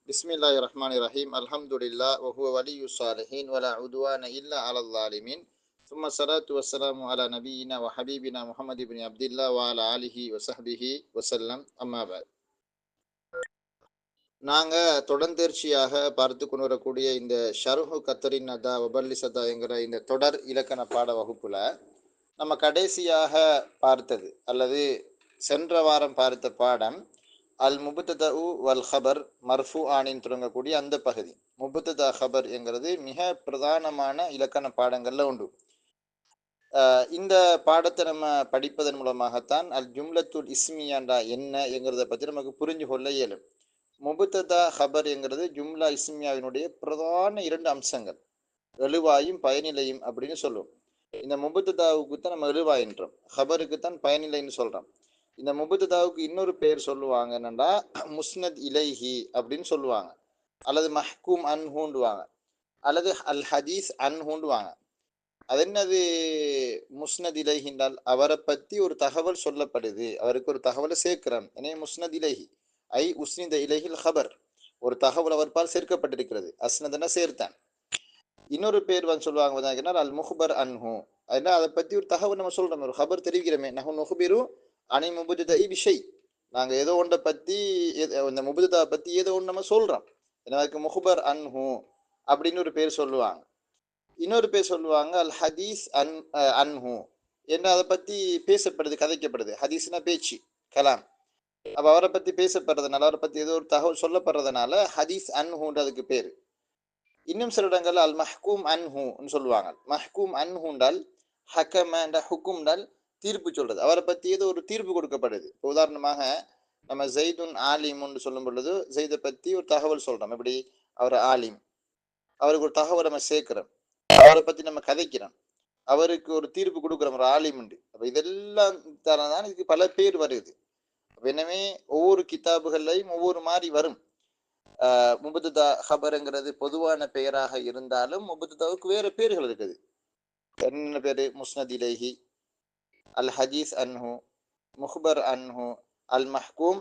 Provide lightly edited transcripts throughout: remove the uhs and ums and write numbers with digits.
பிஸ்மில்லாஹிர் ரஹ்மானிர் ரஹீம். அல்ஹம்துலில்லாஹ் வஹுவ வலியுஸ் ஸாலிஹீன் வலா உதுவான இல்லா அலல் ஸாலிமீன். சும்ம ஸலாத்து வஸ்ஸலாமு அலா நபியினா வ ஹபீபினா முஹம்மது இப்னு அப்துல்லாஹ் வ அலா ஆலிஹி வ ஸஹ்பிஹி வஸல்லம். அம்மா பஅத். நாங்க தொடர்ந்தேர்ச்சியாக பார்த்து கொண்டு வரக்கூடிய இந்த ஷர்ஹு கத்தரின் அதா வபல்லிசதா என்கிற இந்த தொடர் இலக்கண பாட வகுப்புல நம்ம கடைசியாக பார்த்தது அல்லது சென்ற வாரம் பார்த்த பாடம் அல் முபுத்ததஉ வல் ஹபர் மர்ஃபு ஆனின் தொடங்கக்கூடிய அந்த பகுதி. முபுத்ததா ஹபர் என்கிறது மிக பிரதானமான இலக்கண பாடங்கள்ல உண்டு. இந்த பாடத்தை நம்ம படிப்பதன் மூலமாகத்தான் அல் ஜும்லத்துல் இஸ்மியாண்டா என்ன என்கிறத பற்றி நமக்கு புரிஞ்சு கொள்ள இயலும். முபுத்ததா ஹபர் என்கிறது ஜும்லா இஸ்மியாவினுடைய பிரதான 2 அம்சங்கள், எழுவாயும் பயனிலையும் அப்படின்னு சொல்லுவோம். இந்த முபுத்ததாவுக்கு தான் நம்ம எழுவாயின்றோம், ஹபருக்கு தான் பயனிலைன்னு சொல்றோம். இந்த முபுத்ததாவுக்கு இன்னொரு பேர் சொல்லுவாங்க, என்னன்னா முஸ்னத் இலைஹி அப்படின்னு சொல்லுவாங்க, அல்லது மஹ்கூம் அன்ஹூண்டுவாங்க, அல்லது அல் ஹதீஸ் அன்ஹூண்டுவாங்க. அது என்னது முஸ்னத் இலைஹி என்றால் அவரை பத்தி ஒரு தகவல் சொல்லப்படுது, அவருக்கு ஒரு தகவலை சேர்க்கிறோம். எனவே முஸ்னத் இலைஹி ஐ உஸ்னித இலைஹில் ஹபர், ஒரு தகவல் அவர் பால் சேர்க்கப்பட்டிருக்கிறது. அஸ்னதன சேர்த்தான். இன்னொரு பேர் வந்து சொல்லுவாங்க அல் முஹ்பர் அன்ஹு, அதனால அதை பத்தி ஒரு தகவல் நம்ம சொல்றோம், ஒரு ஹபர் தெரிவிக்கிறோமே. நஹு நுஹ்பிரு அனி முபுத்ததஇ பிஷை, நாங்க ஏதோ ஒன்றை பத்தி இந்த முபுத்ததா பத்தி ஏதோ ஒன்று நம்ம சொல்றோம். எனக்கு முஹ்பர் அன்ஹு அப்படின்னு ஒரு பேர் சொல்லுவாங்க. இன்னொரு பேர் சொல்லுவாங்க அல் ஹதீஸ் அன்ஹு, என்ன அதை பத்தி பேசப்படுது, கதைக்கப்படுது. ஹதீஸ்னா பேச்சு, கலாம். அப்ப அவரை பத்தி பேசப்படுறதுனால, அவரை பத்தி ஏதோ ஒரு தகவல் சொல்லப்படுறதுனால ஹதீஸ் அன்ஹுன்ற அதுக்கு பேரு. இன்னும் சில இடங்கள்ல அல் மஹ்கூம் அன்ஹுன்னு சொல்லுவாங்க. மஹ்கூம் அன்ஹுண்டால் ஹக்கம ஹுக்கும்டால் தீர்ப்பு சொல்றது, அவரை பத்தி ஏதோ ஒரு தீர்ப்பு கொடுக்கப்படுது. இப்போ உதாரணமாக நம்ம ஜெய்துன் ஆலிம்னு சொல்லும் பொழுது ஜெய்தை பத்தி ஒரு தகவல் சொல்றோம். எப்படி அவர் ஆலிம், அவருக்கு ஒரு தகவல் நம்ம சேர்க்கிறோம், அவரை பத்தி நம்ம கதைக்கிறோம், அவருக்கு ஒரு தீர்ப்பு கொடுக்குறோம், ஒரு ஆலிம் உண்டு. அப்ப இதெல்லாம் தான் இதுக்கு பல பேர் வருது. எனவே ஒவ்வொரு கிதாபுகள்லையும் ஒவ்வொரு மாதிரி வரும். முபுத்ததா ஹபருங்கிறது பொதுவான பெயராக இருந்தாலும் முபுத்ததாவுக்கு வேற பேர்கள் இருக்குது. என்ன பேரு? முஸ்னத் இலைஹி, அல் ஹதீஸ் அன்ஹு, முஹ்பர் அன்ஹு, அல் மஹ்கூம்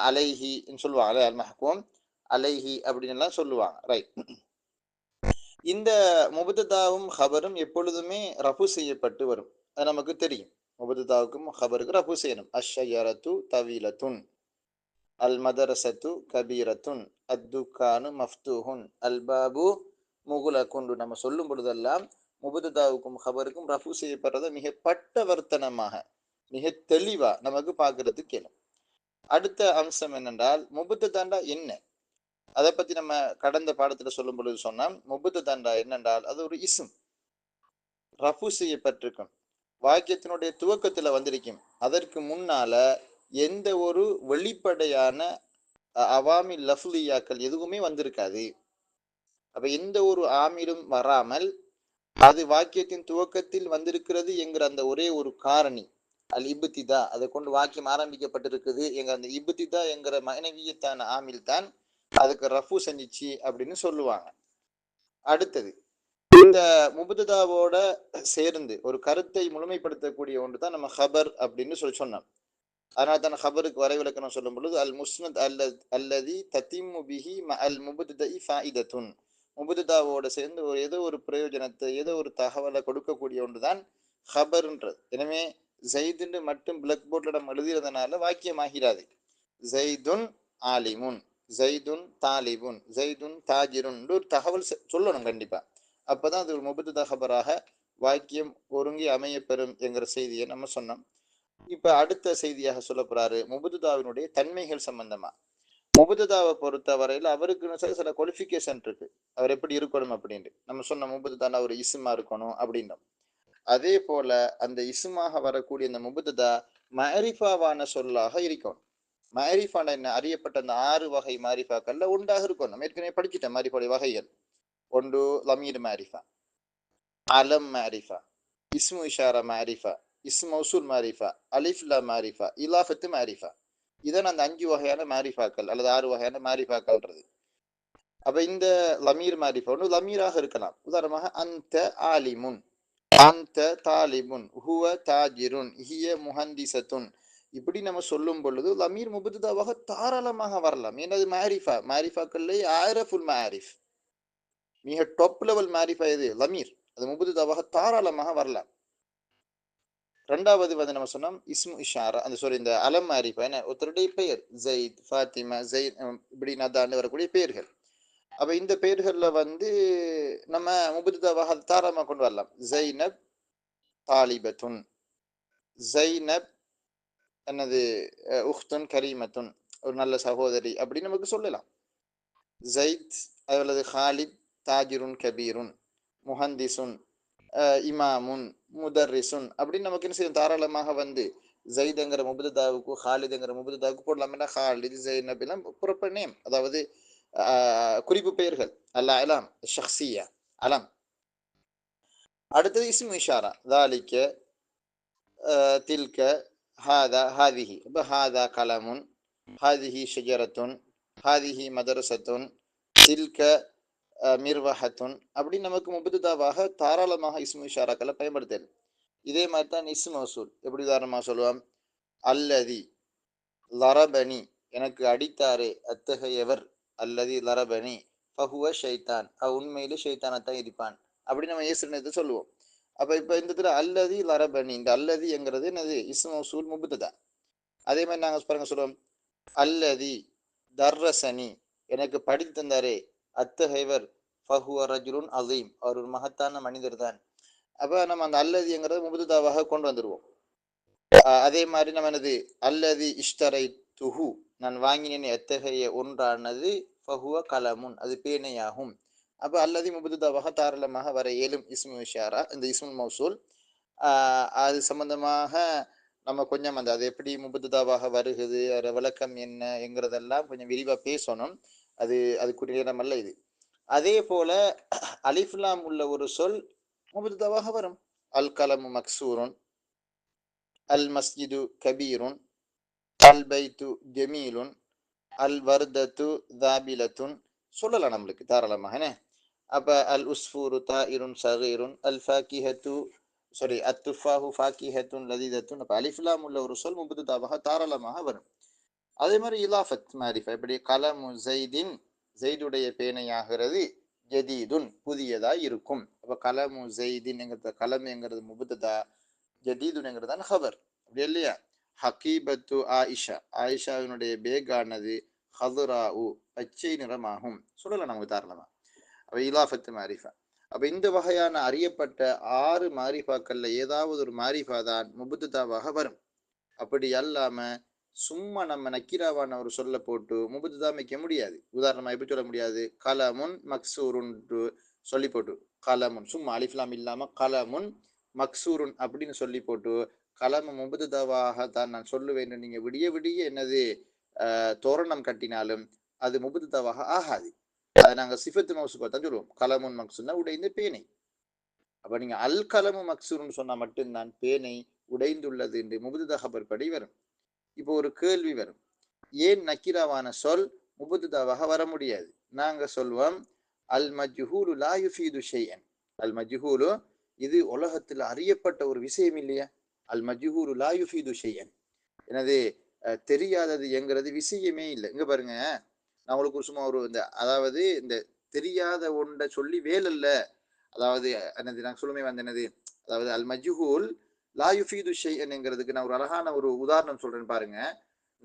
அலைஹி சொல்லுவாங்க. அல் மஹ்கூம் அலைஹி அப்படின்னு எல்லாம் சொல்லுவாங்க. ரைட். இந்த முபுத்ததாவும் ஹபரும் எப்பொழுதுமே ரஃபு செய்யப்பட்டு வரும், அது நமக்கு தெரியும். முபுத்ததாவுக்கும் ஹபருக்கு ரஃபு செய்யணும். அஷ்ஷஜரத்து தவீலத்துன், அல் மதரசத்து கபீரத்துன், அத்துக்கானு மஃப்தூஹுன், அல் பாபு முகுலகுண்டு நம்ம சொல்லும் பொழுதெல்லாம் முபுத்ததாவுக்கும் ஹபருக்கும் ரஃபு செய்யப்படுறத மிக பட்டவர்த்தனமாக, மிக தெளிவா நமக்கு பார்க்கறதுக்கு கேளும். அடுத்த அம்சம் என்னென்றால் முபுத்ததாண்டா என்ன, அதை பத்தி நம்ம கடந்த பாடத்துல சொல்லும் பொழுது சொன்னோம். முபுத்ததாண்டா என்னென்றால் அது ஒரு இஸ்ம், ரஃபு செய்யப்பட்டிருக்கும், வாக்கியத்தினுடைய துவக்கத்துல வந்திருக்கும். அதற்கு முன்னால எந்த ஒரு வெளிப்படையான அவாமி லஃப்லியாக்கள் எதுவுமே வந்திருக்காது. அப்ப எந்த ஒரு ஆமிலும் வராமல் அது வாக்கியத்தின் துவக்கத்தில் வந்திருக்கிறது என்கிற அந்த ஒரே ஒரு காரணி அல் இபுத்திதா, அதை கொண்டு வாக்கியம் ஆரம்பிக்கப்பட்டிருக்குது என்கிற அந்த இபுத்திதா என்கிற மனைவியத்தான ஆமில் தான் அதுக்கு ரஃபு செஞ்சிச்சு அப்படின்னு சொல்லுவாங்க. அடுத்தது, இந்த முபுத்ததாவோட சேர்ந்து ஒரு கருத்தை முழுமைப்படுத்தக்கூடிய ஒன்று தான் நம்ம ஹபர் அப்படின்னு சொன்னோம். அதனால தான் ஹபருக்கு வரைவிலக்கணம் சொல்லும் பொழுது அல் முஸ்னத் அல்லதி தத்திம்மு பிஹி அல் முபுத்தஇ ஃபாயிதத்துன், முபுத்ததாவோட சேர்ந்து ஏதோ ஒரு பிரயோஜனத்தை, ஏதோ ஒரு தகவலை கொடுக்கக்கூடிய ஒன்றுதான் ஹபர்ன்றது. எனவே ஜெய்துன்னு மட்டும் பிளாக் போர்ட்ல நம்ம எழுதிறதுனால வாக்கியமாகிறாது. ஜெய்துன் ஆலிமுன், ஜெய்துன் தாலிபுன், ஜெய்துன் தாஜிருன் ஒரு தகவல் சொல்லணும் கண்டிப்பா. அப்பதான் அது ஒரு முபுத்ததா ஹபராக வாக்கியம் ஒருங்கி அமைய பெறும் என்கிற செய்தியை நம்ம சொன்னோம். இப்ப அடுத்த செய்தியாக சொல்ல போறாரு முபுத்ததாவினுடைய தன்மைகள் சம்பந்தமா. முபுத்ததாவை பொறுத்த வரையில அவருக்கு சில குவாலிஃபிகேஷன் இருக்கு, அவர் எப்படி இருக்கணும் அப்படின்ட்டு. நம்ம சொன்ன முபுத்ததானா ஒரு இஸ்மா இருக்கணும் அப்படின்னோம். அதே போல அந்த இஸ்மாக வரக்கூடிய அந்த முபுத்ததா மஅரிஃபாவான சொல்லாக இருக்கணும். மஅரிஃபான என்ன, அறியப்பட்ட அந்த 6 வகை மாரிஃபாக்கள்ல ஒன்றாக இருக்கும். நம்ம ஏற்கனவே படிச்சுட்டேன் மாரிஃபாவுடைய வகைகள். ஒன்று லமீர் மாரிஃபா, அலம் மாரிஃபா, இஸ்மு இஷாரா மாரிஃபா, இஸ்மு மௌசூல் மாரிஃபா, அலிஃப் லா மாரிஃபா, இலாஃபத்து மாரிஃபா. இதான் அந்த 5 வகையான மாரிஃபாக்கள் அல்லது 6 வகையான மாரிஃபாக்கள்ன்றது. அப்ப இந்த லமீர் மாரிஃபா ஒன்று லமீராக இருக்கலாம். உதாரணமாக அந்த ஆலிமுன், அந்த தாலிபுன், ஹுவ தாஜிருன், ஹிய முஹந்திசத்துன். இப்படி நம்ம சொல்லும் பொழுது லமீர் முபத்ததாவாக தாராளமாக வரலாம். ஏன்னா மாரிஃபாக்கள்லே ஆயிரஃபுல் மாரிஃப், மிக டாப் லெவல் மாரிஃபா எது? லமீர். அது முபத்ததாவாக தாராளமாக வரலாம். ரெண்டாவது வந்து நம்ம சொன்னோம் இஸ்மு இஷாரா, அந்த சாரி இந்த அலம் மாரிஃபா, என்ன ஒருத்தருடைய பெயர் ஜெயித், ஃபாத்திமா, ஜெயித், இப்படி நதான்னு வரக்கூடிய பெயர்கள். அப்ப இந்த பெயர்கள்ல வந்து நம்ம முபத்ததாவாக தாராளமாக கொண்டு வரலாம். ஜைனப் தாலிபத்துன், ஜைனப் என்னது உஹ்துன் கரீமத்துன், ஒரு நல்ல சகோதரி அப்படின்னு நமக்கு சொல்லலாம். ஜைத் அல்லது ஹாலித் தாஜிருன் கபீருன், முஹந்திசுன், இமாமுன், முதர்ரிசுன் அப்படின்னு நமக்கு என்ன செய்யும் தாராளமாக வந்து ஜெயித்ங்கிற முபத்ததாவுக்கு ஹாலித்ங்கிற முபத்ததாவுக்கு போடலாம். ஏன்னா ஹாலித் ஜெயினப் எல்லாம் ப்ராப்பர் நேம், அதாவது குறிப்பு பெயர்கள், அல்ல அலாம் ஷக்சியா அலம். அடுத்தது இஸ்மு இஷாரா, தாலிக்க, தில்க, ஹாதா, ஹாதிஹி. இப்போ ஹாதா கலமுன், ஹாதிஹி ஷஜரத்துன், ஹாதிஹி மதரசத்துன், தில்க மிர்வஹத்துன், அப்படி நமக்கு முபத்ததாவாக தாராளமாக இஸ்மு இஷாராக்களை பயன்படுத்தல். இதே மாதிரி தான் இஸ்மு மௌசூல். எப்படி உதாரணமாக சொல்லுவான்? அல்லதி லரபனி, எனக்கு அடித்தாரே அத்தகையவர், அல்லதி லரபனி ஃபஹுவ ஷைத்தான், உண்மையிலே ஷைத்தானத்தான் இருப்பான், அப்படி நம்ம ஏசுனது சொல்லுவோம். அப்ப இப்ப இந்த இடத்துல அல்லதி லரபனி, இந்த அல்லதி என்கிறது என்னது? இஸ்மு மௌசூல் முபத்ததா. அதே மாதிரி நாங்க பாருங்க சொல்லுவோம் அல்லதி தர்ரசனி, எனக்கு படித்து தந்தாரே அத்தகையவர், ஃபஹுவ ரஜுலுன் அலீம், அவர் ஒரு மகத்தான மனிதர் தான். அப்ப நம்ம அந்த அல்லதிங்கிறத முபத்ததாவாக கொண்டு வந்துருவோம். அதே மாதிரி நம்ம என்னது அல்லதி இஷ்டரை துஹு, நான் வாங்கினேன் எத்தகைய ஒன்றானது, ஃபஹுவ கலமுன், அது பேனையாகும். அப்ப அல்லதி முபத்ததாவாக தாராளமாக வர இயலும் இஸ்மு இஷாரா, இந்த இஸ்முல் மௌசூல். அது சம்பந்தமாக நம்ம கொஞ்சம் அந்த அது எப்படி முபத்ததாவாக வருகிறது, அதோட விளக்கம் என்ன என்கிறதெல்லாம் கொஞ்சம் விரிவா பேசணும். அதுக்குரிய நேரம் அல்ல இது. அதே போல அலிஃப்லாம் உள்ள ஒரு சொல் முபத்ததாவாக வரும். அல் கலமு மக்சூருன், அல் மஸ்ஜிது கபீருன், அல் பைத்து ஜமீலுன், அல் வர்தத்து தாபிலத்துன் சொல்லலாம் நம்மளுக்கு தாராளமாக. அப்ப அல் உஸ்ஃபூரு தாயிருன் சகீருன், அல் ஃபாக்கிஹத்து சாரி அத்துஃபாஹு ஃபாக்கிஹத்துன் லதீதத்துன். அப்ப அலிஃப்லாம் உள்ள ஒரு சொல் முபத்ததாவாக தாராளமாக வரும். அதே மாதிரி இலாஃபத் மாரிஃபா, இப்படி கலமு ஜெய்தின், ஜெய்துடைய பேனையாகிறது, ஜதீதுன் புதியதா இருக்கும். அப்ப கலமு ஜெய்தின் என்கிறது கலம் என்கிறது முபத்ததா, ஜதீதுன்ங்கிறதான ஹபர், அப்படி இல்லையா? ஹக்கீபத்து ஆயிஷா, ஆயிஷாவினுடைய பேகானது ஹதுராஉ பச்சை நிறமாகும் சொல்லலாம் நமக்கு தாராளமா. அப்ப இலாஃபத்து மாரிஃபா. அப்ப இந்த வகையான அறியப்பட்ட 6 மாரிஃபாக்கள்ல ஏதாவது ஒரு மாரிஃபா தான் முபத்ததாவாக வரும். அப்படி அல்லாம சும்மா நம்ம நக்கீராவான ஒரு சொல்ல போட்டு முபத்ததா வைக்க முடியாது. உதாரணமா எப்படி சொல்ல முடியாது? கலமுன் மக்சூருன் சொல்லி போட்டு, கலமுன் சும்மா அலிஃப்லாம் இல்லாம கலமுன் மக்சூருன் அப்படின்னு சொல்லி போட்டு கலம முபத்ததாவாக தான் நான் சொல்லுவேன் நீங்க விடிய விடிய என்னது தோரணம் கட்டினாலும் அது முபத்ததாவாக ஆகாது. அதை நாங்க சிஃபத்து மௌசூஃபா தான் சொல்லுவோம். கலமுன் மக்சூர்னா உடைந்த பேனை. அப்ப நீங்க அல் கலமு மக்சூர்னு சொன்னா மட்டும்தான் பேனை உடைந்துள்ளது என்று முபத்ததா ஹபர் படி வரும். இப்போ ஒரு கேள்வி வரும், ஏன் நக்கிராவான சொல் முபத்ததாவாக வர முடியாது? நாங்க சொல்வோம் அல் மஜ்ஹூலு லா யுஃபீது ஷைஅன். அல் மஜ்ஹூலு இது உலகத்தில் அறியப்பட்ட ஒரு விஷயம் இல்லையா? அல் மஜ்ஹூலு லா யுஃபீது ஷைஅன், எனது தெரியாதது என்கிறது விஷயமே இல்லை. இங்க பாருங்க, நான் உங்களுக்கு ஒரு சும்மா ஒரு இந்த அதாவது இந்த தெரியாத ஒன்றை சொல்லி வேலல்ல, அதாவது என்னது நான் சொல்லுமே வந்து என்னது, அதாவது அல் மஜ்ஹூல் லா யுஃபீது ஷைஅன்ங்கிறதுக்கு நான் ஒரு அழகான ஒரு உதாரணம் சொல்றேன் பாருங்க.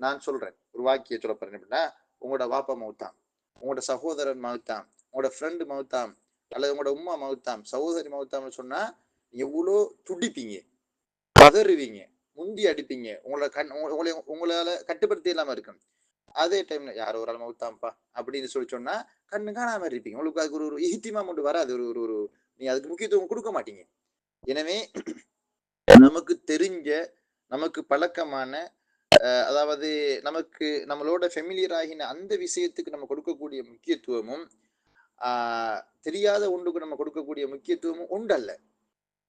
நான் சொல்றேன் ஒரு வாக்கிய சொல்ல பாருங்க. அப்படின்னா, உங்களோட வாப்பா மவுத்தாம், உங்களோட சகோதரன் மவுத்தாம், உங்களோட ஃப்ரெண்டு மவுத்தாம், அல்லது உங்களோட உம்மா மவுத்தாம், சகோதரி மவுத்தாம்னு சொன்னா எவ்வளோ துடிப்பீங்க, பதறுவீங்க, முந்தி அடிப்பீங்க, உங்களால கட்டுப்படுத்தி இல்லாம இருக்கும். அதே டைம்ல யாரோ ஒரு ஆள் மவுத்தாம்பா அப்படின்னு சொல்லி சொன்னா கண்ணு காணாம இருப்பீங்க. உங்களுக்கு அதுக்கு ஒரு இஹ்திமாம் ஒன்று வராது. ஒரு ஒரு ஒரு நீங்க அதுக்கு முக்கியத்துவம் கொடுக்க மாட்டீங்க. எனவே நமக்கு தெரிஞ்ச, நமக்கு பழக்கமான, அதாவது நமக்கு நம்மளோட ஃபெமிலியர் ஆகின அந்த விஷயத்துக்கு நம்ம கொடுக்கக்கூடிய முக்கியத்துவமும் தெரியாத ஒன்றுக்கு நம்ம கொடுக்கக்கூடிய முக்கியத்துவமும் உண்டல்ல.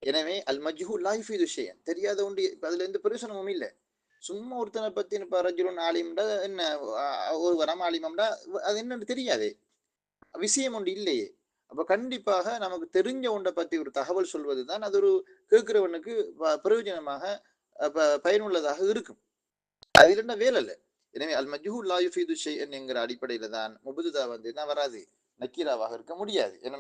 எனவே அல் மஜ்ஹூல் லா யுஃபீது ஷைஅன், தெரியாத ஒன்று அதுல எந்த பிரயோசனமும் இல்லை. சும்மா ஒருத்தனை பத்தி இப்ப ரஜுலுன் ஆலிம்டா என்ன, ஒரு வரம் ஆலிமம்டா அது என்னன்னு தெரியாது, விஷயம் ஒன்று இல்லையே. அப்ப கண்டிப்பாக நமக்கு தெரிஞ்ச ஒன்றை பத்தி ஒரு தகவல் சொல்வதுதான் அது ஒரு கேட்கிறவனுக்கு பிரயோஜனமாக பயனுள்ளதாக இருக்கும். அது இல்லைன்னா வேலை இல்லை. எனவே அல் மஜ்ஹூல் லா யுஃபீது ஷைஅன் என்கிற அடிப்படையில தான் முபுதுதா வந்து என்ன வராது, நக்கீராவாக இருக்க முடியாது. ஏன்னா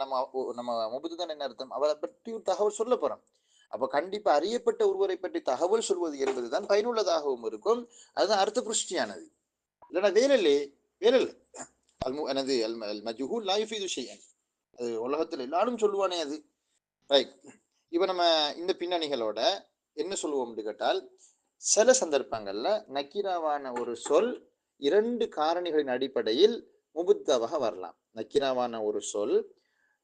நம்ம முபுதுதான் என்ன அர்த்தம், அவரை பற்றி ஒரு தகவல் சொல்ல போறோம். அப்ப கண்டிப்பா அறியப்பட்ட ஒருவரை பற்றி தகவல் சொல்வது என்பதுதான் பயனுள்ளதாகவும் இருக்கும். அதுதான் அர்த்த புஷ்டியானது. இல்லைன்னா வேலை இல்லையே, வேலை இல்லை. எனது அல் மஜ்ஹூல் லா யுஃபீது ஷைஅன், அது உலகத்துல எல்லாரும் சொல்லுவானே அது. ரைட். இப்ப நம்ம இந்த பின்னணிகளோட என்ன சொல்லுவோம்னு கேட்டால், சில சந்தர்ப்பங்கள்ல நக்கீராவான ஒரு சொல் இரண்டு காரணிகளின் அடிப்படையில் முபுத்தவாக வரலாம். நக்கீராவான ஒரு சொல்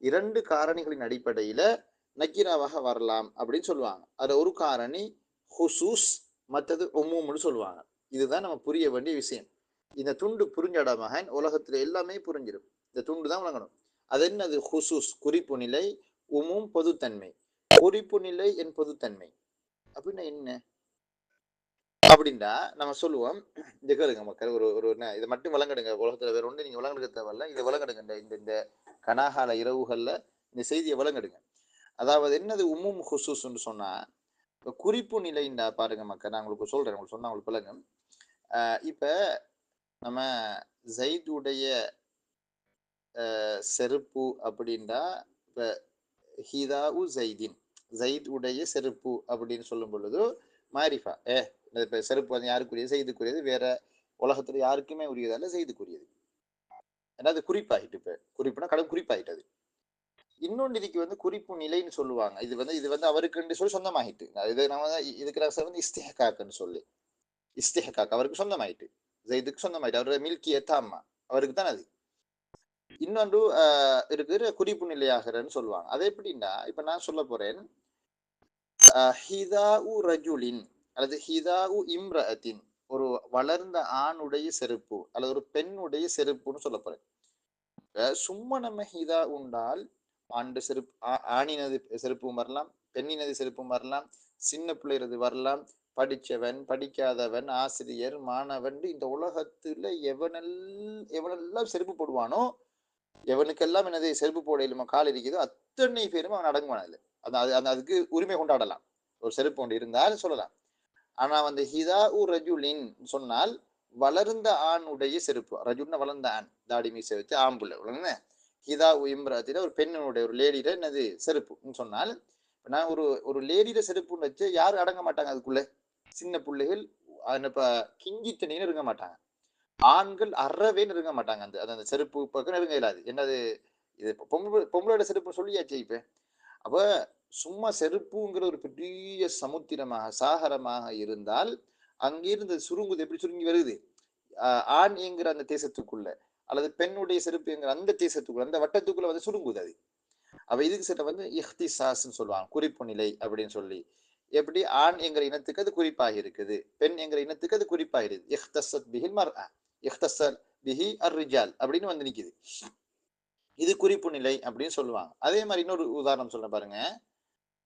இரண்டு காரணிகளின் அடிப்படையில நக்கீராவாக வரலாம் அப்படின்னு சொல்லுவாங்க. அதுல ஒரு காரணி ஹுசூஸ், மற்றது உமூம்னு சொல்லுவாங்க. இதுதான் நம்ம புரிய வேண்டிய விஷயம். இந்த துண்டு புரிஞ்சட மகன் உலகத்துல எல்லாமே புரிஞ்சிடும். இந்த துண்டு தான் வழங்கணும். அது என்னது? ஹுசூஸ் குறிப்பு நிலை, உமும் பொதுத்தன்மை. குறிப்பு நிலை என் பொதுத்தன்மை அப்படின்னா என்ன அப்படின்டா நம்ம சொல்லுவோம். இந்த கேளுங்க மக்கள், ஒரு ஒரு இதை மட்டும் விளங்கடுங்க. உலகத்துல வேற ஒன்று நீங்க விளங்கெடுக்க தேவையில்ல, இதை விளங்கடுங்க. இந்த இந்த கனாகால இரவுகள்ல இந்த செய்தியை விளங்கடுங்க. அதாவது என்னது உமும் ஹுசூஸ்ன்னு சொன்னா, குறிப்பு நிலைண்டா பாருங்க மக்கள், நான் உங்களுக்கு சொல்றேன், உங்களுக்கு சொன்னா உங்களுக்கு விளங்கும். இப்ப நம்ம ஜைதுடைய செருப்பு அப்படின்டா, இப்ப ஹிதாவு ஜைதின், ஜைத் உடைய செருப்பு அப்படின்னு சொல்லும் பொழுது மாரிஃபா, இப்ப செருப்பு வந்து யாருக்குரியது? செய்துக்குரியது. வேற உலகத்துல யாருக்குமே உரியதல்ல, செய்துக்குரியது. ஏன்னா அது குறிப்பாயிட்டு, இப்ப குறிப்புனா கடவுள் குறிப்பாயிட்டது. இன்னொன்று இதுக்கு வந்து குறிப்பு நிலைன்னு சொல்லுவாங்க. இது வந்து அவருக்கு சொல்லி சொந்தமாயிட்டு. இது நம்ம இதுக்கு வந்து இஸ்திஹகாக்குன்னு சொல்லி, இஸ்திஹகாக் அவருக்கு சொந்தமாயிட்டு, ஜெயிதுக்கு சொந்தமாயிட்டு, அவருடைய மில்கி எத்தாமா அவருக்கு தான் அது. இன்னொன்று இருக்கிற குறிப்பு நிலையாகிறன்னு சொல்லுவாங்க. அது எப்படின்னா, இப்ப நான் சொல்ல போறேன், ஹிதாஉ ரஜுலின் அல்லது ஹிதாஉ இம்ரஅத்தின், ஒரு வளர்ந்த ஆணுடைய செருப்பு அல்லது ஒரு பெண்ணுடைய செருப்புன்னு சொல்ல போறேன். சும்மா நம்ம ஹிதா உண்டால் ஆண்டு செருப்பு, ஆணினது செருப்பும் வரலாம், பெண்ணினது செருப்பும் வரலாம், சின்ன பிள்ளைறது வரலாம், படிச்சவன் படிக்காதவன், ஆசிரியர் மாணவன், இந்த உலகத்துல எவனெல்லாம் செருப்பு போடுவானோ, எவனுக்கெல்லாம் என்னது செருப்பு போட இல்லாம கால் இருக்குதோ அத்தனை பேரும் அவன் அடங்குவான். அதுல அந்த அதுக்கு உரிமை கொண்டாடலாம். ஒரு செருப்பு ஒன்று இருந்தால் சொல்லலாம். ஆனா வந்து ஹிதா உ ரஜுலின் சொன்னால் வளர்ந்த ஆணுடைய செருப்பு. ரஜுல்னா வளர்ந்த ஆண், தாடி மீசை வச்சு ஆம்புள்ள. ஹிதா உ இம்ரத்தில ஒரு பெண்ணுடைய, ஒரு லேடியில என்னது செருப்புன்னு சொன்னால், நான் ஒரு ஒரு லேடியில செருப்புன்னு வச்சு யாரும் அடங்க மாட்டாங்க அதுக்குள்ள. சின்ன பிள்ளைகள் இப்ப கிஞ்சி தண்ணின்னு இருக்க மாட்டாங்க, ஆண்கள் அறவே நெருங்க மாட்டாங்க. அந்த அந்த செருப்பு பக்கம் நெருங்க இயலாது. என்னது இது? பொம்பளோட செருப்பு சொல்லியாச்சு இப்ப. அப்ப சும்மா செருப்புங்கிற ஒரு பெரிய சமுத்திரமாக சாகரமாக இருந்தால், அங்கிருந்து சுருங்குது. எப்படி சுருங்கி வருது? ஆண் என்கிற அந்த தேசத்துக்குள்ள அல்லது பெண்ணுடைய செருப்பு என்கிற அந்த தேசத்துக்குள்ள, அந்த வட்டத்துக்குள்ள வந்து சுருங்குது அது. அப்ப இதுக்கு சில வந்து இஹ்திசாஸ்ன்னு சொல்லுவாங்க, குறிப்பு நிலை அப்படின்னு சொல்லி. எப்படி ஆண் என்கிற இனத்துக்கு அது குறிப்பாக இருக்குது, பெண் என்கிற இனத்துக்கு அது குறிப்பாக இருக்குது. இஹ்தஸத் பிஹில் மர்அ, இஹ்தஸல் பிஹி அர் ரிஜால் அப்படின்னு வந்து நிக்குது. இது குறிப்பு நிலை அப்படின்னு சொல்லுவாங்க. அதே மாதிரி இன்னொரு உதாரணம் சொல்ல பாருங்க,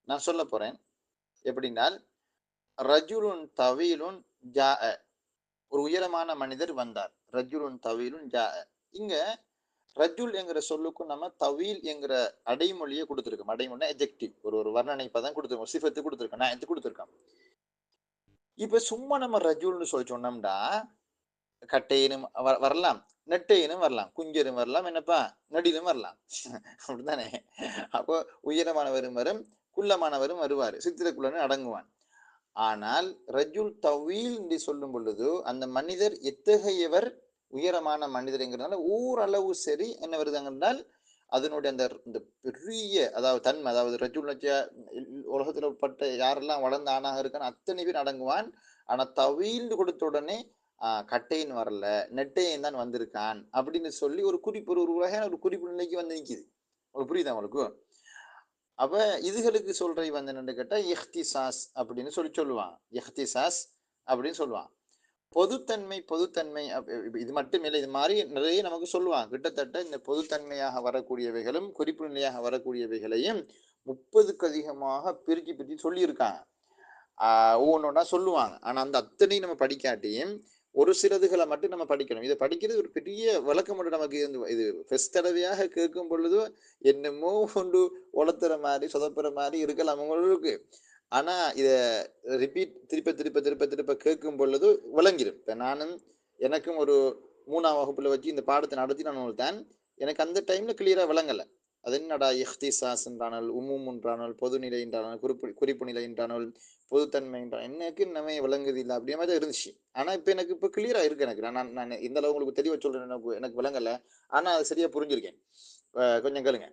நான் சொல்ல போறேன். எப்படின்னால், ரஜுலுன் தவீலுன் ஜாஅ, ஒரு உயரமான மனிதர் வந்தார். ரஜுலுன் தவீலுன் ஜாஅ. இங்க ரஜுல் என்கிற சொல்லுக்கும் நம்ம தவீல் என்கிற அடைமொழியை கொடுத்திருக்கோம். அடைமொழினா எஜெக்டிவ், ஒரு ஒரு வர்ணனை பதம் கொடுத்துருக்கோம், சிஃபத்து கொடுத்துருக்கோம், நான் எடுத்து கொடுத்துருக்கோம். இப்ப சும்மா நம்ம ரஜுல்னு சொல்லி சொன்னோம்னா, கட்டையினும் வரலாம், நெட்டையினும் வரலாம், குஞ்சரும் வரலாம், என்னப்பா நடிலும் வரலாம். அப்படித்தானே? அப்போ உயரமானவரும் வரும், குள்ளமானவரும் வருவார், சித்திரக்குள்ளன்னு அடங்குவான். ஆனால் ரஜுல் தவீல் என்று சொல்லும் பொழுது அந்த மனிதர் எத்தகையவர்? உயரமான மனிதர்ங்கிறதுனால ஓரளவு சரி என்ன வருதாங்க என்றால், அதனுடைய அந்த இந்த பெரிய அதாவது தன்மை, அதாவது ரஜுல் உலகத்தில் பட்ட யாரெல்லாம் வளர்ந்த ஆணாக இருக்கான்னு அத்தனை பேர் அடங்குவான். ஆனா தவீல் கொடுத்த உடனே கட்டையின் வரல, நெட்டையின் தான் வந்திருக்கான் அப்படின்னு சொல்லி ஒரு குறிப்பு, ஒரு வகையான ஒரு குறிப்பு நிலைக்கு வந்து நிற்கிது. உங்களுக்கு புரியுதா உங்களுக்கு? அப்ப இதுகளுக்கு சொல்ற வந்து என்னன்னு கேட்டா இஹ்திசாஸ் அப்படின்னு சொல்லுவாங்க. இஹ்திசாஸ் அப்படின்னு சொல்லுவாங்க. பொதுத்தன்மை, பொதுத்தன்மை இது மட்டும் இல்லை, இது மாதிரி நிறைய நமக்கு சொல்லுவாங்க. கிட்டத்தட்ட இந்த பொதுத்தன்மையாக வரக்கூடியவைகளும் குறிப்பு நிலையாக வரக்கூடியவைகளையும் 30க்கு அதிகமாக பிரிச்சு பிரிச்சு சொல்லியிருக்காங்க. ஒவ்வொன்றா சொல்லுவாங்க. ஆனா அந்த அத்தனையும் நம்ம படிக்காட்டியும் ஒரு சிலதுகளை மட்டும் நம்ம படிக்கணும். இதை படிக்கிறது ஒரு பெரிய விளக்கம் மட்டும் நமக்கு இது ஃபர்ஸ்ட் தடவையாக கேட்கும் பொழுது என்னமோ கொண்டு உளத்துற மாதிரி சொதப்புற மாதிரி இருக்கலாம் உங்களுக்கு. ஆனா இதை ரிப்பீட் திருப்ப திருப்ப திருப்ப திருப்ப கேட்கும் பொழுது விளங்கிடும். இப்போ நானும் எனக்கும் ஒரு 3ஆம் வகுப்புல வச்சு இந்த பாடத்தை நடத்தி நான் தான் எனக்கு அந்த டைம்ல கிளியரா விளங்கலை. அது என்னடா இஹ்திசாஸ் என்றானால், உம்மும் என்றானால், பொதுநிலை என்றானால், குறிப்பு நிலை என்றானால், பொதுத்தன்மை என்றால் எனக்கு இன்னமே விளங்குது இல்லை அப்படியே மாதிரி தான் இருந்துச்சு. ஆனா இப்ப எனக்கு இப்ப கிளியரா இருக்கு. எனக்கு நான் நான் இந்த அளவு உங்களுக்கு தெளிவா சொல்றேன், எனக்கு எனக்கு விளங்கல. ஆனா அது சரியா புரிஞ்சிருக்கேன். கொஞ்சம் கேளுங்க.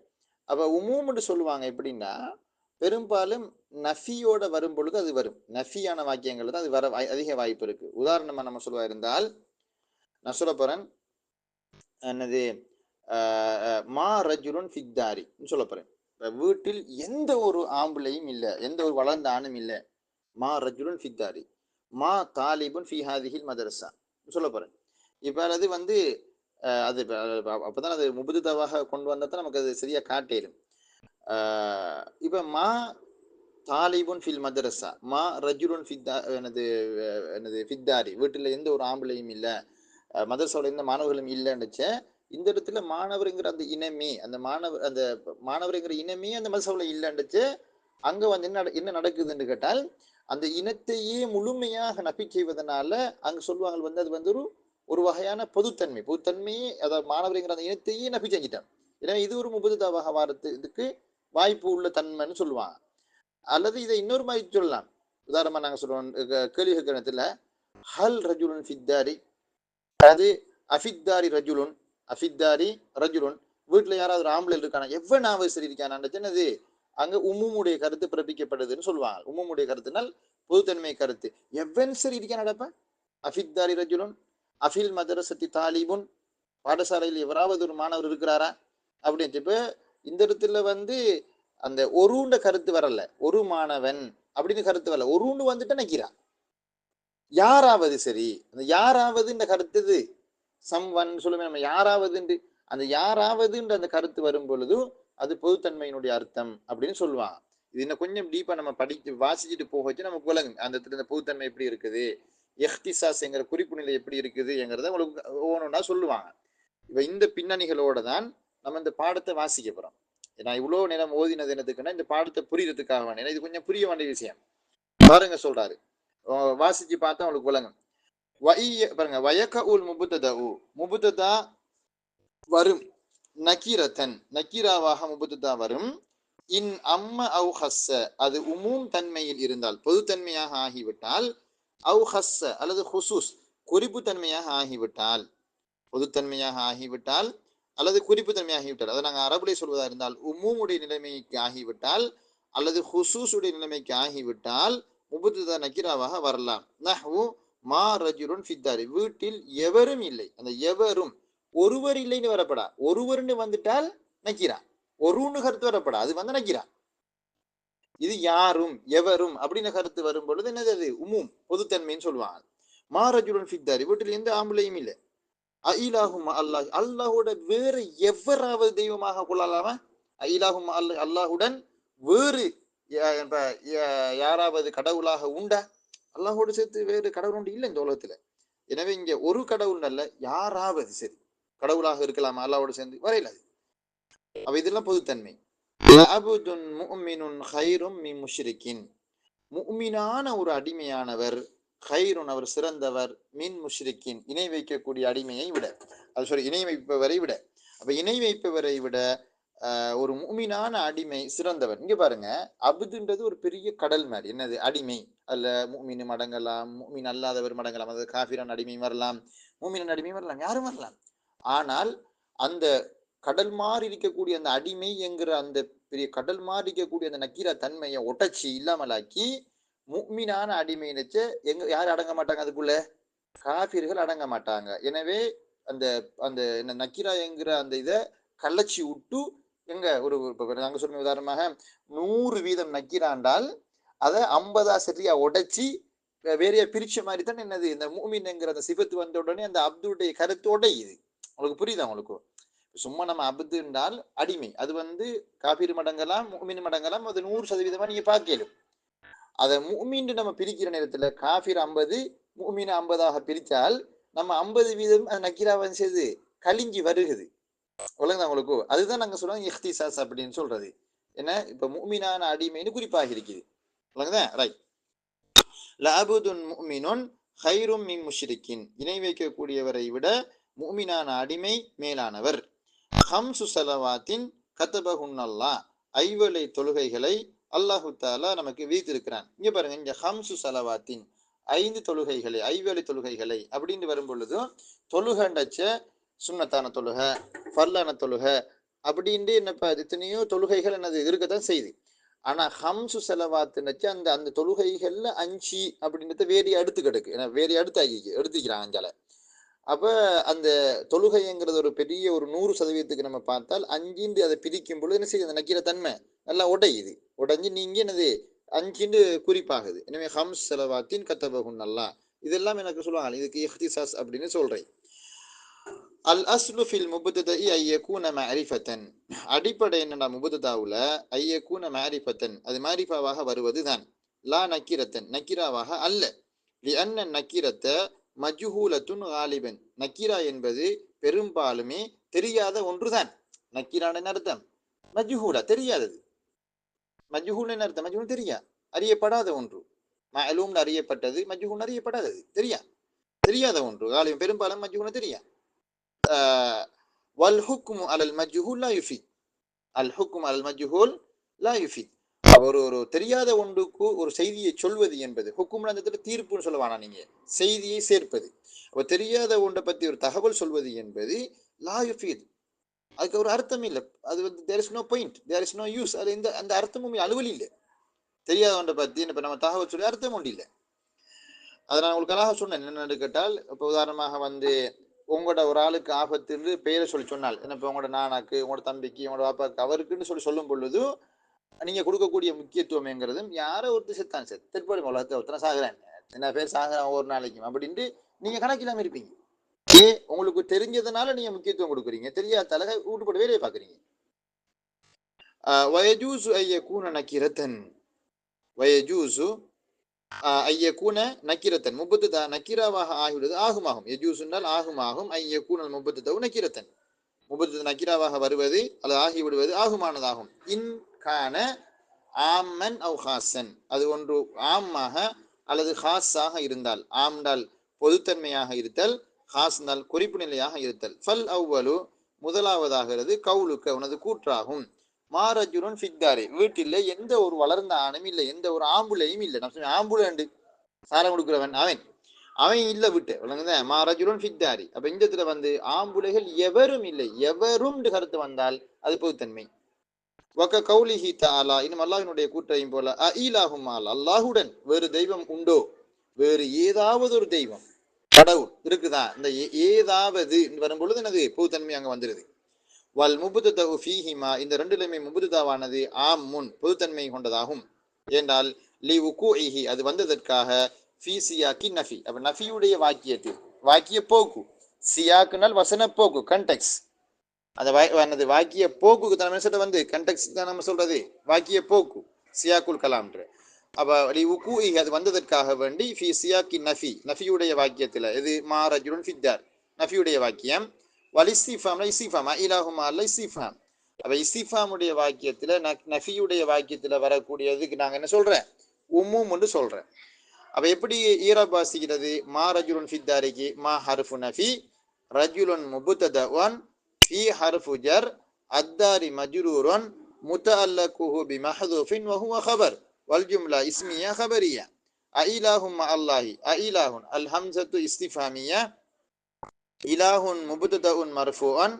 அப்ப உமூம்னு சொல்லுவாங்க எப்படின்னா, பெரும்பாலும் நஃபியோட வரும் பொழுது அது வரும். நஃபியான வாக்கியங்கள் தான் அது வர அதிக வாய்ப்பு இருக்கு. உதாரணமா நம்ம சொல்லுவா இருந்தால், நான் சொல்ல போறேன் என்னது, மா ரஜுலுன் ஃபித்தாரி சொல்ல போறேன். வீட்டில் எந்த ஒரு ஆம்பளையும் இல்லை, எந்த ஒரு வளர்ந்த ஆணும் இல்லை. மா ரஜுலுன் ஃபித்தாரி, மா தாலிபுன் ஃபி ஹாதிஹில் மதரசா சொல்ல போறேன். இப்ப அது வந்து அது அப்பதான் அது முபுதவாக கொண்டு வந்தா தான் நமக்கு அது சரியா காட்டேரும். இப்ப மா தாலிபுன் ஃபில் மதரசா, மா ரஜுலுன் ஃபித்தா எனது எனது ஃபித்தாரி, வீட்டில் எந்த ஒரு ஆம்பளையும் இல்லை, மதரசாவோட எந்த மாணவர்களும் இல்லைன்னுச்ச. இந்த இடத்துல மாணவருங்கிற அந்த இனமே, அந்த மாணவருங்கிற இனமே அந்த மதரசாவில் இல்லைன்னுச்சு. அங்க வந்து என்ன நடக்குதுன்னு கேட்டால், அந்த இனத்தையே முழுமையாக நப்பி செய்வதனால அங்க சொல்லுவாங்க வந்து அது வந்து ஒரு வகையான பொதுத்தன்மையே, அதாவது மாணவருங்கிற அந்த இனத்தையே நப்பி செஞ்சிட்டான். எனவே இது ஒரு முபுதவாக வாரத்துக்கு வாய்ப்பு உள்ள தன்மைன்னு சொல்லுவாங்க. அல்லது இதை இன்னொரு மாதிரி சொல்லலாம். உதாரணமா நாங்க சொல்லுவோம், கேள்வி கேட்கறதுல ஹல் ரஜுலுன் ஃபித்தாரி, அது அஃபித்தாரி ரஜுலுன், அஃபித்தாரி ரஜுலுன், வீட்டுல யாராவது ஒரு ஆம்பளை இருக்கானா, எவ்வளவு சரி இருக்கானான்னு சொன்னது அங்க உம்முடைய கருத்து பிறப்பிக்கப்படுதுன்னு சொல்லுவாங்க. உம்முடைய கருத்துனால் பொதுத்தன்மை கருத்து. எவன் சரி இருக்கான் நடப்ப, அஃபித்தாரி ரஜுலுன் அஃபில் மதரசத்தி தாலிபுன், பாடசாலையில் எவராவது ஒரு மாணவர் இருக்கிறாரா அப்படின்னு. இப்ப இந்த இடத்துல வந்து அந்த ஒருண்ட கருத்து வரல, ஒரு மாணவன் அப்படின்னு கருத்து வரல, ஒருண்டு வந்துட்டு நிக்கிறான். யாராவது சரி, அந்த யாராவது இந்த கருத்து சம்வன் சொல்லுவேன் நம்ம, யாராவது அந்த யாராவதுன்ற அந்த கருத்து வரும் பொழுது அது பொதுத்தன்மையினுடைய அர்த்தம் அப்படின்னு சொல்லுவாங்க. இது இன்னும் கொஞ்சம் டீப்பா நம்ம படிச்சு வாசிச்சுட்டு போக வச்சு நமக்கு விளங்கும் அந்த இடத்துல இந்த பொதுத்தன்மை எப்படி இருக்குது, எஹ்திசாஸ்ங்கிற குறிப்பு நிலை எப்படி இருக்குதுங்கிறத உங்களுக்கு ஒவ்வொன்றா சொல்லுவாங்க. இப்ப இந்த பின்னணிகளோட தான் நம்ம இந்த பாடத்தை வாசிக்க போறோம். நான் இவ்வளவு நேரம் ஓதினது என்னதுக்குன்னா இந்த பாடத்தை புரியறதுக்காக வேணும். ஏன்னா இது கொஞ்சம் புரிய வேண்டிய விஷயம். பாருங்க சொல்றாரு, வாசிச்சு பார்த்தா உங்களுக்கு விளங்கும். பாருங்க, வயக்க உல் முபுத்ததஉ, முபுத்ததா வரும், நக்கீரத்தன் நக்கீராவாக முபுத்ததா வரும், இன் அம்ம அவு ஹஸ்ஸ, அது உமூம் தன்மையில் இருந்தால், பொதுத்தன்மையாக ஆகிவிட்டால், அவு ஹஸ்ஸ அல்லது ஹுசூஸ் குறிப்பு தன்மையாக ஆகிவிட்டால், பொதுத்தன்மையாக ஆகிவிட்டால் அல்லது குறிப்பு தன்மையாகிவிட்டால், அதை நாங்கள் அரபுலே சொல்வதாக இருந்தால் உம்முடைய நிலைமைக்கு ஆகிவிட்டால் அல்லது ஹுசூஸுடைய நிலைமைக்கு ஆகிவிட்டால் முபுத்ததா நக்கீராவாக வரலாம். நஹ்வு மா ரஜுலுன் ஃபித்தாரி, வீட்டில் எவரும் இல்லை, அந்த எவரும் ஒருவர் இல்லைன்னு வரப்படா, ஒருவர்னு வந்துட்டால் நக்கீரா, ஒருன்னு கருத்து வரப்படா, அது வந்து நக்கீரா. இது யாரும் எவரும் அப்படின்னு கருத்து வரும் பொழுது என்னது, அது உமும் பொதுத்தன்மைன்னு சொல்லுவாங்க. மா ரஜுலுன் ஃபித்தாரி, வீட்டில் எந்த ஆம்பளையும் இல்லை. அயிலாகும் அல்லாஹ், அல்லாஹோட வேறு எவராவது தெய்வமாக கொள்ளலாமா, அயிலாகும் அல்லாஹுடன் வேறு யாராவது கடவுளாக உண்டா, அல்லாஹோடு சேர்த்து வேறு கடவுள் உண்டு இல்லை இந்த உலகத்துல. எனவே இங்க ஒரு கடவுள் அல்ல, யாராவது சரி கடவுளாக இருக்கலாமா அல்லாஹோடு சேர்ந்து வரையில. அவ இதெல்லாம் பொதுத்தன்மை. முஃமினான ஒரு அடிமையானவர், ஹைருன் அவர் சிறந்தவர், மின் முஷ்ரிக்கின் இணை வைக்கக்கூடிய அடிமையை விட, அது சொல்லி இணை வைப்பவரை விட. அப்ப இணை வைப்பவரை விட ஒரு முஃமினான அடிமை சிறந்தவர். இங்க பாருங்க, அபுதுன்றது ஒரு பெரிய கடல் மாதிரி, என்னது அடிமை, அதுல முஃமினும் அடங்கலாம், முஃமின் அல்லாதவர் அடங்கலாம், அதாவது காஃபிரான் அடிமையும் வரலாம், முஃமினான் அடிமையும் வரலாம், யாரும் வரலாம். ஆனால் அந்த கடல் மாறி இருக்கக்கூடிய அந்த அடிமை என்கிற அந்த பெரிய கடல் மாறி இருக்கக்கூடிய அந்த நக்கீரா தன்மையை ஒட்டச்சி இல்லாமலாக்கி முஃமினான அடிமை நினைச்சு எங்க யாரும் அடங்க மாட்டாங்க, அதுக்குள்ள காஃபிர்கள் அடங்க மாட்டாங்க. எனவே அந்த அந்த நக்கீரா என்கிற அந்த இதை கள்ளச்சி விட்டு எங்க ஒரு நாங்க சொன்ன உதாரணமாக 100% நக்கீராண்டால் அதை 50 சரியா உடைச்சி வேறையா பிரிச்ச மாதிரி தான் என்னது இந்த முஃமின்ங்கிற அந்த சிபத்து வந்த உடனே அந்த அப்துடைய கருத்தோட இது உங்களுக்கு புரியுதா? உங்களுக்கு சும்மா நம்ம அபுது என்றால் அடிமை, அது வந்து காபீர் மடங்கலாம் முஃமின் மடங்கலாம், அது 100% நீங்க பார்க்கலும். அதை முஃமின் நம்ம பிரிக்கிற நேரத்துல காஃபிர் 50 முஃமின் 50 பிரித்தால் நம்ம 50% நக்கீராவை செய்து கலிஞ்சி வருகுது. ஒழுங்குதான் உங்களுக்கு. அதுதான் நாங்க சொல்லுவோம் இஹ்திசாஸ் அப்படின்னு சொல்றது. ஏன்னா இப்ப முஃமினான அடிமைன்னு குறிப்பாக இருக்குது. ரைட். லஅபுதுன் முஃமினுன் ஹைரும் மின் முஷ்ரிக்கின், இணை வைக்கக்கூடியவரை விட முஃமினான அடிமை மேலானவர். ஹம்சு ஸலவாத்தின் கதபஹுன்னல்லாஹ், ஐவலை தொழுகைகளை அல்லாஹு தஆலா நமக்கு விதித்திருக்கிறான். இங்க பாருங்க, இங்க ஹம்சு ஸலவாத்தின், 5 தொழுகைகளை, ஐவேளை தொழுகைகளை அப்படின்னு வரும் பொழுதும் தொழுகண்டச்ச சுன்னத்தான தொழுக, ஃபர்லான தொழுக அப்படின்ட்டு என்னப்பா எத்தனையோ தொழுகைகள் என்னது இருக்கத்தான் செய்யுது. ஆனா ஹம்சு செலவாத்துனச்சு அந்த அந்த தொழுகைகள்ல 5 அப்படின்றத வேறு அடுத்து கிடக்கு, ஏன்னா வேறு எடுத்துக்கிறாங்க அஞ்சால. அப்ப அந்த தொழுகைங்கிறது ஒரு பெரிய ஒரு 100% நம்ம பார்த்தால் 5 அதை பிரிக்கும் பொழுது என்ன செய்யுது, அந்த நக்கிற தன்மை நல்லா உடையுது. உடைஞ்சு நீங்க என்னது 5 குறிப்பாகுது. எனவே ஹம்ஸ் செலவாத்தின் கத்தபகுன்னல்லாஹ், இதெல்லாம் எனக்கு சொல்லுவாங்க, இதுக்கு இஹ்திசாஸ் அப்படின்னு சொல்றேன். அல் அஸ்லு ஃபில் முபத்ததி ஐயக்கூன மஅரிஃபத்தன், அடிப்படை என்னடா முபத்ததாவுல ஐயக்கூன மஅரிஃபத்தன், அது மாரிஃபாவாக வருவதுதான். லா நக்கிரத்தன், நக்கிராவாக அல்ல. லிஅன்ன நக்கிரத்த மஜ்ஹூலத்துன் காலிபன், நக்கிரா என்பது பெரும்பாலுமே தெரியாத ஒன்றுதான். நக்கிரான அர்த்தம் மஜ்ஹூலா, தெரியாதது. மஜ்ஹூல் என்ன அர்த்தம்? மஜ்ஹூல் தெரியா, அறியப்படாத ஒன்று. மஅலூம் அறியப்பட்டது, மஜ்ஹூல் அறியப்படாதது, தெரியாத ஒன்று. காலிபன் பெரும்பாலும் மஜ்ஹூல் தெரியா. வல் ஹுக்மு அலல் மஜ்ஹூல் லா யுஃபீத், அல் ஹுக்மு அலல் மஜ்ஹூல் லா யுஃபீத், ஒரு தெரியாத ஒன்றுக்கு ஒரு செய்தியை சொல்வது என்பது, ஹுக்கும்ல அந்த தீர்ப்புன்னு சொல்லுவானா, நீங்க செய்தியை சேர்ப்பது. அப்ப தெரியாத ஒன்றை பத்தி ஒரு தகவல் சொல்வது என்பது லா யுஃபீத், அதுக்கு ஒரு அர்த்தம் இல்லை. அது வந்து there is no point, there is no use, அது இந்த அந்த அர்த்தமும் அலுவல் இல்லை. தெரியாத ஒன்றை பத்தி இப்ப நம்ம தகவல் சொல்லி அர்த்தம் ஒன்று இல்லை. அதை நான் உங்களுக்கு சொன்னேன். என்னென்னு கேட்டால், இப்போ உதாரணமாக வந்து உங்களோட ஒரு ஆளுக்கு ஆபத்துன்னு பெயரை சொன்னால், என்ன இப்போ உங்களோட நானாக்கு, உங்களோட தம்பிக்கு, உங்களோட பாப்பாக்கு, அவருக்குன்னு சொல்லும் பொழுது நீங்க கொடுக்கக்கூடிய முக்கியத்துவம்ங்கிறதும், யாரோ ஒருத்தர் செத்தான், செத்துப்பாடு உலகத்தை ஒருத்தனை சாகுறாங்க, என்ன பேர் சாகுறான் ஒவ்வொரு நாளைக்கும் அப்படின்ட்டு நீங்க கணக்கில்லாம இருப்பீங்க. உங்களுக்கு தெரிஞ்சதுனால நீங்க முக்கியத்துவம் கொடுக்குறீங்க, தெரியாத தலகை வீட்டுப்பட வேலையை பாக்குறீங்க. வயஜூசு ஐயக்கூன நக்கிரத்தன், வயஜூசு ஐயக்கூன நக்கிரத்தன், முபத்ததா நக்கிராவாக ஆகிவிடுது, ஆகுமாகும். யஜூசுனால் ஆகுமாகும். ஐயக்கூனல் முபத்ததவு நக்கிரத்தன், முபத்தது நக்கிராவாக வருவது அல்லது ஆகிவிடுவது ஆகுமானதாகும். இன் கான ஆமன் அவ் ஹாசன், அது ஒன்று ஆமாக அல்லது ஹாஸாக இருந்தால், ஆம்டால் பொதுத்தன்மையாக இருத்தல், ஹாஸ்னால் குறிப்பு நிலையாக இருத்தல். ஃபல் அவ்வலு முதலாவதாகிறது கவுலுக்க உனது கூற்றாகும். மாரஜுரன் ஃபித்தாரி, வீட்டில் எந்த ஒரு வளர்ந்த ஆணும் இல்லை, எந்த ஒரு ஆம்புலையும் இல்லை. நான் சொன்னேன் ஆம்புலண்டு சாரம் கொடுக்குறவன் அவன் இல்லை விட்டு விளங்குதான். மாரஜுரன் ஃபித்தாரி, அப்ப இந்த இடத்துல வந்து ஆம்புலைகள் எவரும் இல்லை, எவரும் கருத்து வந்தால் அது பொதுத்தன்மை. வக கௌலிஹி தஆலா, இன்னும் அல்லாஹ்வினுடைய கூற்றையும் போல, அஇலாஹும் அல், அல்லாஹுடன் வேறு தெய்வம் உண்டோ, வேறு ஏதாவது ஒரு தெய்வம் கடவுள் இருக்குதா, இந்த ஏதாவது வரும் பொழுது என்னது பொதுத்தன்மை அங்க வந்துருது. வல் முபுததஉ ஃபீஹிமா, இந்த ரெண்டிலுமே முபுததாவானது ஆம்முன் பொதுத்தன்மை கொண்டதாகும். ஏண்டால் லி உகூஇஹி, அது வந்ததற்காக, ஃபீ சியாக்கி நஃபி, அப்ப நஃபியுடைய வாக்கியத்தில், வாக்கிய போக்கு, சியாக்குனால் வசன போக்கு, கண்டெக்ஸ், அந்த வாக்கிய போக்குக்கு தான் நம்ம வந்து கண்டெக்ஸ் தான் நம்ம சொல்றது வாக்கிய போக்கு, சியாக்குல் கலாம்ன்ற. அப்ப அது வந்ததற்காக வேண்டி ஃபி சியாக்கி நஃபி, நஃபியுடைய வாக்கியத்துல, இது மாரஜுன் ஃபித்தார் நஃபியுடைய வாக்கியம். வல் இஸ்திஃபாம் இஸ்திஃபாம் இலாஹுமா அல்ல இஸ்திஃபாம், அப்ப இஸ்திஃபாமுடைய வாக்கியத்துல நஃபியுடைய வாக்கியத்துல வரக்கூடியதுக்கு நாங்க என்ன சொல்றேன், உம்மும் என்று சொல்றேன். அப்ப எப்படி ஈராப் வாசிக்கிறது, மாரஜுன் ஃபித்தாரிக்கு மா ஹர்ஃபு நஃபி, ரஜுலுன் முபுத்ததவன் ஃபீ ஹர்ஃபு ஜர், அத்தாரி மஜ்ரூரன் முத்தஅல்லகுஹு பிமஹ்துஃபின் வஹுவ கபர், வல் ஜும்லா இஸ்மியா கபரியா. அஇலாஹும் அல்லாஹி, அஇலாஹுன் அல் ஹம்ஸத்து இஸ்திஃபாமியா, இலாஹுன் முபத்ததஉன் மர்ஃபூஅன்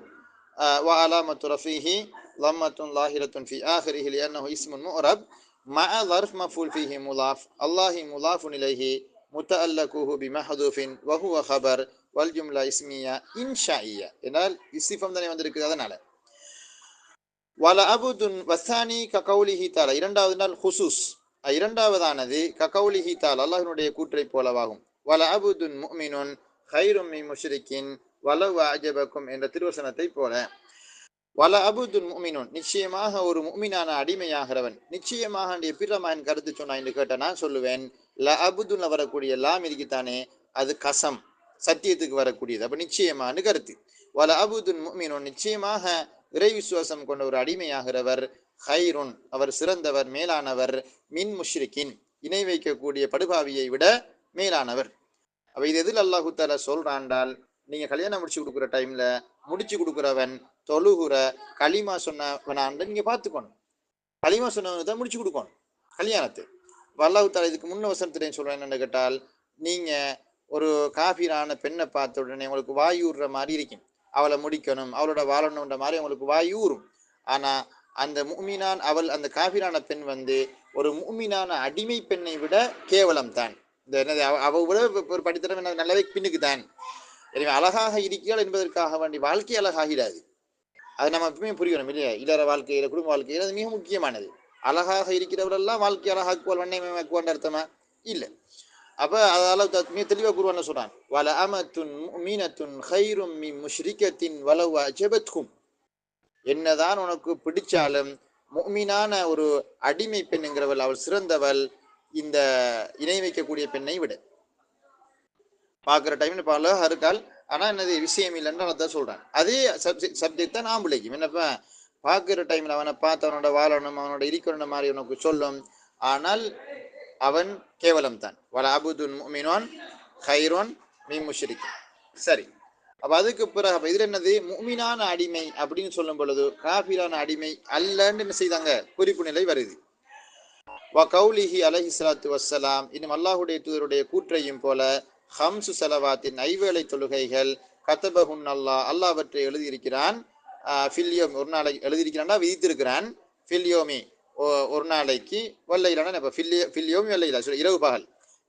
வ அலாமத்து ரஃபீஹி லம்மத்துன் லாஹிரத்துன் ஃபீ ஆஹிரிஹி லிஅன்னஹு இஸ்முன் முஅரப் மஅ ظرف மஃபூல் ஃபீஹி முலாஃப், அல்லாஹி முலாஃபுன் இலைஹி முத்தஅல்லகுஹு பிமஹ்துஃபின் வஹுவ கபர், வல் ஜும்லா இஸ்மியா இன்ஷாஇயா. என்றால் இஸ்திஃபாம் தானே வந்திருக்குது, அதனால. வல அபுதுன் வசானி ககௌலிஹி தஆலா, இரண்டாவது நாள் ஹுசூஸ், இரண்டாவதானது ககௌலிஹி தஆலா அல்லாஹ்வினுடைய கூற்றை போலவாகும். வல அபுதுன் முஃமினுன் கைரும் மின் முஷ்ரிக்கின் வலவ் அஜபக்கும் என்ற திருவசனத்தை போல. வல அபுதுன் முஃமினுன், நிச்சயமாக ஒரு முஃமினான அடிமையாகிறவன், நிச்சயமாக எப்பிரமான் கருத்து சொன்னா என்று கேட்ட நான் சொல்லுவேன், ல அபுதுன்ல வரக்கூடிய லாம் இருக்குத்தானே, அது கசம் சத்தியத்துக்கு வரக்கூடியது, அப்ப நிச்சயமான கருத்து. வல அபுதுன் முஃமினுன், நிச்சயமாக இறை விசுவாசம் கொண்ட ஒரு அடிமையாகிறவர், ஹைருன் அவர் சிறந்தவர் மேலானவர், மின் முஷ்ரிக்கின் இணை வைக்கக்கூடிய படுபாவியை விட மேலானவர். அப்ப இது எதில் அல்லாஹு தாலா சொல்றான்டால், நீங்க கல்யாணம் முடிச்சு கொடுக்குற டைம்ல முடிச்சு கொடுக்குறவன் தொழுகுற களிமா சொன்னவனான்னு நீங்க பார்த்துக்கணும். களிமா சொன்னவனுக்கு தான் முடிச்சு கொடுக்கணும் கல்யாணத்தை. அல்லாஹு தாலா இதுக்கு முன்ன வசனத்திலையும் சொல்றேன் என்னன்னு கேட்டால், நீங்க ஒரு காஃபிரான பெண்ணை பார்த்த உடனே உங்களுக்கு வாயூறுற மாதிரி இருக்கும், அவளை முடிக்கணும் அவளோட வாழணுன்ற மாதிரி உங்களுக்கு வாயூறும். ஆனா அந்த முஃமினான் அவள் அந்த காஃபிரான பெண் ஒரு முஃமினான அடிமை பெண்ணை விட கேவலம் தான். இந்த என்னது அவ விட ஒரு படித்தரம் என்ன நல்லவே பின்னுக்கு தான். எனவே அழகாக இருக்கிறாள் என்பதற்காக வேண்டி வாழ்க்கை அழகாகிடாது. அது நம்ம எப்பவுமே புரியணும் இல்லையா? இல்லற வாழ்க்கையில குடும்ப வாழ்க்கையில அது மிக முக்கியமானது. அழகாக இருக்கிறவரெல்லாம் வாழ்க்கை அழகாக்குவாள் வண்ணமயமாக்குவான்னு அர்த்தமா இல்லை. அப்ப அதால மிக தெளிவாக குருவான சொல்றான், வல அமத்துன் முஃமினத்துன் கைரும் மின் முஷ்ரிகத்தின் வலவ அஜபத்கும். என்னதான் உனக்கு பிடிச்சாலும் முஃமினான ஒரு அடிமை பெண்ணுங்கிறவள் அவள் சிறந்தவள் இந்த இணை வைக்கக்கூடிய பெண்ணை விட. பார்க்குற டைம்ல பல இருக்காள், ஆனா என்னது விஷயம் இல்லைன்னு அதான் சொல்றான். அதே சப்ஜெக்ட் தான் ஆம்பளைக்கும். என்னப்ப பார்க்குற டைம்ல அவனை பார்த்து அவனோட வாழணும் அவனோட இருக்கணும் மாதிரி உனக்கு சொல்லும், ஆனால் அவன் கேவலம் தான். வல அபுதுன் முஃமினான் கைரோன் மின் முஷ்ரிக். சரி, அப்ப அதுக்கு பிறகு அப்ப இதுல என்னது முஃமினான அடிமை அப்படின்னு சொல்லும் பொழுது காஃபிரான அடிமை அல்லன்னு என்ன செய்தாங்க குறிப்பு நிலை வருது. வ கௌலிஹி அலைஹி ஸலாத்து வஸ்ஸலாம், இன்னும் அல்லாஹுடைய தூதருடைய கூற்றையும் போல, ஹம்சு ஸலவாத்தின் ஐவேளை தொழுகைகள் கதபஹுன் அல்லாஹ் அல்லாஹ்வற்றை எழுதியிருக்கிறான். ஃபில்யோம் ஒரு நாளைக்கு எழுதியிருக்கிறான்னா விதித்திருக்கிறான். ஃபில்யோமி ஒரு நாளைக்கு வல்லையிலான இப்போ ஃபில்யோமி வல்லையிலா சொல்லி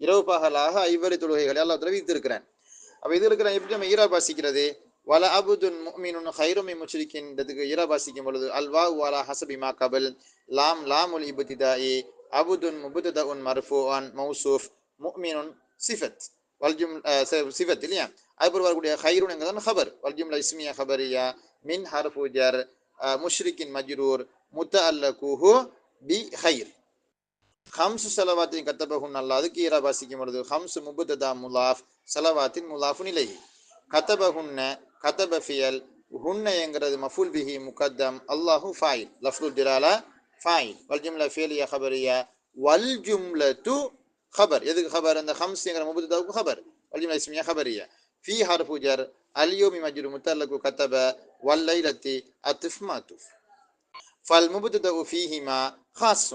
இரவு பகலாக ஐவேளை தொழுகைகளை அல்லாஹ் விதித்திருக்கிறான். அப்போ இது இருக்கிற எப்படி நம்ம ஈரா பாசிக்கிறது? வல அபுதுன் முஃமினுன் கைரும் மின் முஷ்ரிக்கின்றதுக்கு ஈரா பாசிக்கும் பொழுது அல்வா வலா ஹஸபிமா கபல் லாம் லாமுல் இப்திதாஇ அபுதுன் முப்ததஉன் மர்ஃபூஅன் மௌசூஃப் முஃமினுன் சிஃபத் வல்ஜும் சிஃபத் இல்லையா? அதுபோல் வரக்கூடிய கைருன் என்கிறதான் ஹபர். வல்ஜும்லா இஸ்மியா ஹபரியா மின் ஹர்ஃபு ஜர் முஷ்ரிக்கின் மஜ்ரூர் முத்தஅல்லகுஹு பி ஹைர். ஹம்சு ஸலவாத்தின் கத்தபஹுன் அல்லாஹ் அதுக்கு ஈரா பாசிக்கும் பொழுது ஹம்சு முப்ததா முலாஃப் ஸலவாத்தின் முலாஃபுன் இலைஹி. கத்தபஹுன்ன கத்தப ஃபியல் ஹுன்ன என்கிறது மஃபூல் பிஹி முகத்தம் அல்லாஹு ஃபாயில் லஃப்துல் திலாலா ஃபாயில் வல்ஜும்லா ஃபியலியா ஹபரியா வல்ஜும்லத்து خبر எதுக்கு خبر அந்த خمسங்கிற முபத்ததாவுக்கு خبر வல்ஜும்லா இஸ்மியா خبرية في حرف جر اليوم مجرور متعلق كتب والليلة عطف معطوف فالمبتدا فيهما خاص.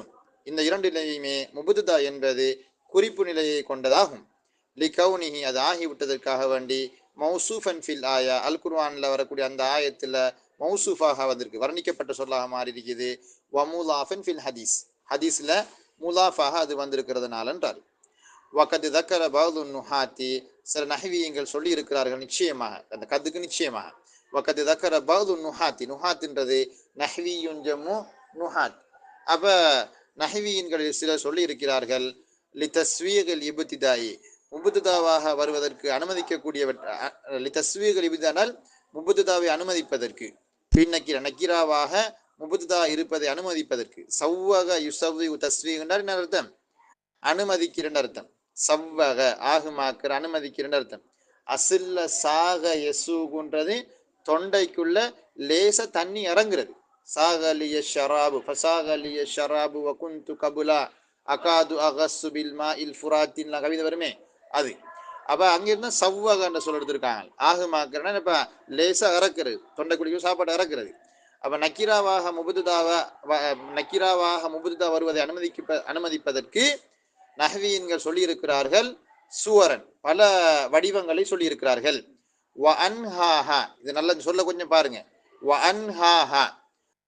இந்த இரண்டு நிலையுமே முபத்ததா என்பது குறிப்பு நிலையை கொண்டதாகும். லிகௌனிஹி அது ஆகிவிட்டதற்காக வேண்டி மௌசூஃபன் ஃபில் ஆயா அல் குர்ஆன்ல வரக்கூடிய அந்த ஆயத்துல மௌசூஃபாக வந்திருக்கு, வர்ணிக்கப்பட்ட சொல்லாக மாறி இருக்குது. வமுலாஃபன் ஃபில் ஹதீஸ் ஹதீஸ்ல முலாஃபாக அது வந்திருக்கிறதுனால என்றார். வகது தக்கர பஅது நுஹாத்தி சில நஹ்வியங்கள் சொல்லி இருக்கிறார்கள் நிச்சயமாக, அந்த கதுக்கு நிச்சயமாக. வகது தக்கர பஅது நுஹாத்தி நுஹாத்ன்றது நஹ்வியுன் ஜம்மு நுஹாத். அப்ப நஹ்வியன்களில் சிலர் சொல்லி இருக்கிறார்கள் லிதஸ்வீகில் இப்திதாஇ முபத்ததாவாக வருவதற்கு அனுமதிக்கக்கூடிய லிதஸ்வீகில் இப்திதானால் முபத்ததாவை அனுமதிப்பதற்கு, பின்னக்கிர நக்கிராவாக முபத்ததா இருப்பதை அனுமதிப்பதற்கு. சவ்வக யுசவ்வி தஸ்வீகன்றார் என்ன அர்த்தம்? அனுமதிக்கிறன்னு அர்த்தம். சவ்வக ஆகுமாக்கிற அனுமதிக்கிறன்னு அர்த்தம். அசில்ல சாக யசூகுன்றது தொண்டைக்குள்ள லேச தண்ணி இறங்குறது. சாகலிய ஷராபு ஃபசாகலிய ஷராபு வகுந்து கபுலா அகாது அகசு பில்மா இல் ஃபுராத்தின்லாம் கவிதை வருமே அது. அப்போ அங்கிருந்தா சவ்வகன்ற சொல்ல எடுத்திருக்காங்க. ஆகுமாக்கிறன்னா இப்போ லேசாக இறக்குறது, தொண்டைக்குடிக்கும் சாப்பாடு இறக்குறது. அப்போ நக்கிராவாக முபத்ததா வருவதை அனுமதிப்பதற்கு நஹ்வியன்கள் சொல்லியிருக்கிறார்கள் சுவரன் பல வடிவங்களை சொல்லியிருக்கிறார்கள். வ அன்ஹாஹா இது நல்லா சொல்ல கொஞ்சம் பாருங்க. வ அன்ஹாஹா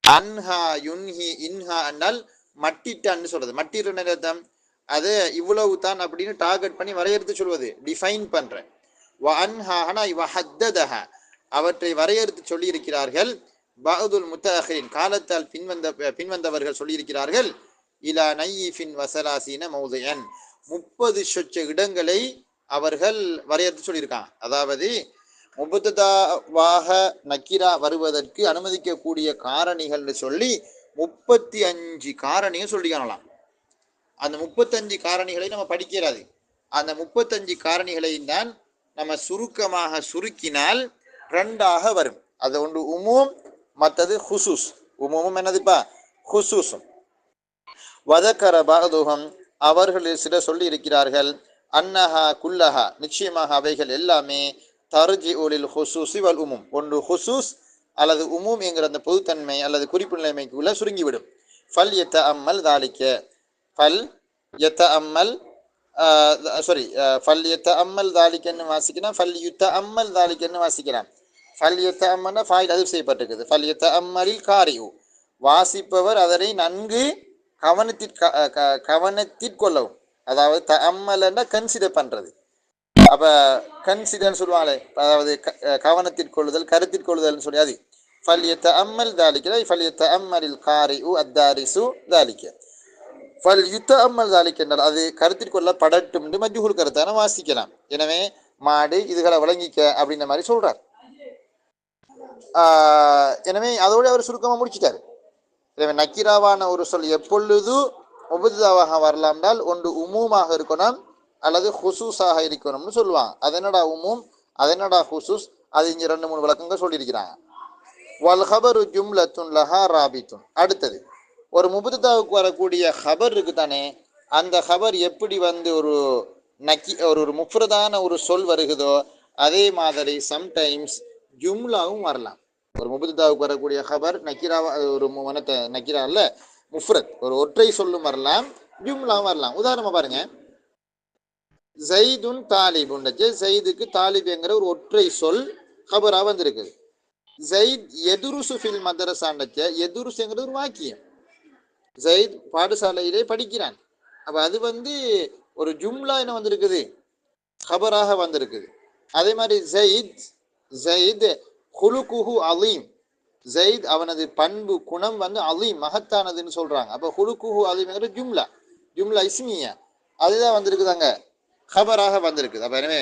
அன்ஹா யுன்ஹி இன்ஹா அன்னால் மட்டிட்டான்னு சொல்றது. மட்டிட்டு அர்த்தம் அது இவ்வளவு தான் அப்படின்னு டார்கெட் பண்ணி வரையறுத்து சொல்வது, டிஃபைன் பண்றேன். வ அன்ஹாஹனா இவ ஹத்ததஹா அவற்றை வரையறுத்து சொல்லி இருக்கிறார்கள். பஅதுல் முத்தஅஹிரின் காலத்தால் பின்வந்தவர்கள் சொல்லியிருக்கிறார்கள் இலா நையிஃபின் வஸலாசீன மௌதிஅன் 30 சொச்ச இடங்களை அவர்கள் வரையறுத்து சொல்லியிருக்காங்க. அதாவது முபத்ததாவாக நக்கிரா வருவதற்கு அனுமதிக்கக்கூடிய காரணிகள்னு சொல்லி 35 காரணிகள் சொல்லிக்கானலாம். அந்த 35 காரணிகளை நம்ம படிக்கிறாது. அந்த 35 காரணிகளையும் தான் நம்ம சுருக்கமாக சுருக்கினால் 2ஆக வரும். அது ஒன்று உமூம், மற்றது ஹுசூஸ். உமூமும் என்னதுப்பா? ஹுசூஸும். வதக்கர பஅதுஹும் அவர்களில் சிலர் சொல்லி இருக்கிறார்கள் அன்னஹா குல்லஹா நிச்சயமாக அவைகள் எல்லாமே தர்ஜி உலில் ஹுசூசி வல் உமும் ஒன்று ஹுசூஸ் அல்லது உமும் என்கிற அந்த பொதுத்தன்மை அல்லது குறிப்பு நிலைமைக்குள்ள சுருங்கிவிடும். ஃபல் எத்த அம்மல் தாலிக்க ஃபல் எத்த அம்மல் சாரி ஃபல் எத்த அம்மல் தாலிக்கன்னு வாசிக்கிறான். ஃபல் யுத்த அம்மல் தாலிக்கன்னு வாசிக்கிறான். ஃபல் எத்த அம்மல்னா ஃபாயில் அது செய்யப்பட்டிருக்குது. ஃபல் எத்த அம்மலில் காரியு வாசிப்பவர் அதனை நன்கு கவனத்திற்கொள்ளவும். அதாவது த அம்மல்னா கன்சிடர் பண்றது. அப்ப கன்சிடர்னு சொல்லுவாங்களே, அதாவது கவனத்திற்கொள்ளுதல் கருத்திற்கொள்ளுதல்னு சொல்லி அது ஃபல் எத்த அம்மல் தாலிக்க ஃபல் எத்த அம்மலில் காரியு அத்தாரிசு தாலிக்க ஃபல் யுத்த அம்மல் தாலிக் என்றால் அது கருத்திற்கொள்ள படட்டும் மஜ்ஹூல் கருத்தான வாசிக்கலாம். எனவே மாடு இதுகளை விளங்கிக்க அப்படின்ற மாதிரி சொல்றார். எனவே அதோடு அவர் சுருக்கமாக முடிச்சிட்டாரு. எனவே நக்கீராவான ஒரு சொல் எப்பொழுது முபத்ததாவாக வரலாம்னால் ஒன்று உமூமாக இருக்கணும் அல்லது ஹுசூஸாக இருக்கணும்னு சொல்லுவாங்க. அதனடா உமூம் அதனடா ஹுசூஸ் அது இங்கே 2-3 விளக்கங்கள் சொல்லியிருக்கிறாங்க. வல் ஹபரு ஜும்லத்துன் லஹா ராபித்துன். அடுத்தது ஒரு முபத்ததாவுக்கு வரக்கூடிய ஹபர் இருக்கு தானே, அந்த ஹபர் எப்படி வந்து ஒரு ஒரு முஃப்ரதான ஒரு சொல் வருகுதோ அதே மாதிரி சம்டைம்ஸ் ஜும்லாவும் வரலாம். ஒரு முபத்ததாவுக்கு வரக்கூடிய ஹபர் நக்கீராவா ஒரு நக்கீரா இல்ல முஃப்ரத் ஒரு ஒற்றை சொல்லும் வரலாம், ஜும்லாவும் வரலாம். உதாரணமா பாருங்க, ஜெய்துன் தாலிபுன் ஜெய்துக்கு தாலிபுங்கிற ஒரு ஒற்றை சொல் ஹபரா வந்திருக்கு. ஜெயித் எதுருசு ஃபில் மதரசாண்டச்ச எதுருசுங்கிறது ஒரு வாக்கியம். ஜெயித் பாடசாலையிலே படிக்கிறான். அப்ப அது வந்து ஒரு ஜும்லா என்ன வந்திருக்குது, ஹபராக வந்திருக்குது. அதே மாதிரி ஜெயித் ஹுலுகுஹு அலீம், ஜெயித் அவனது பண்பு குணம் வந்து அலீம் மகத்தானதுன்னு சொல்றாங்க. அப்ப ஹுலுகுஹு அலீம்ங்கிற ஜும்லா இஸ்மியா அதுதான் வந்திருக்குதாங்க, ஹபராக வந்திருக்குது. அப்ப எனவே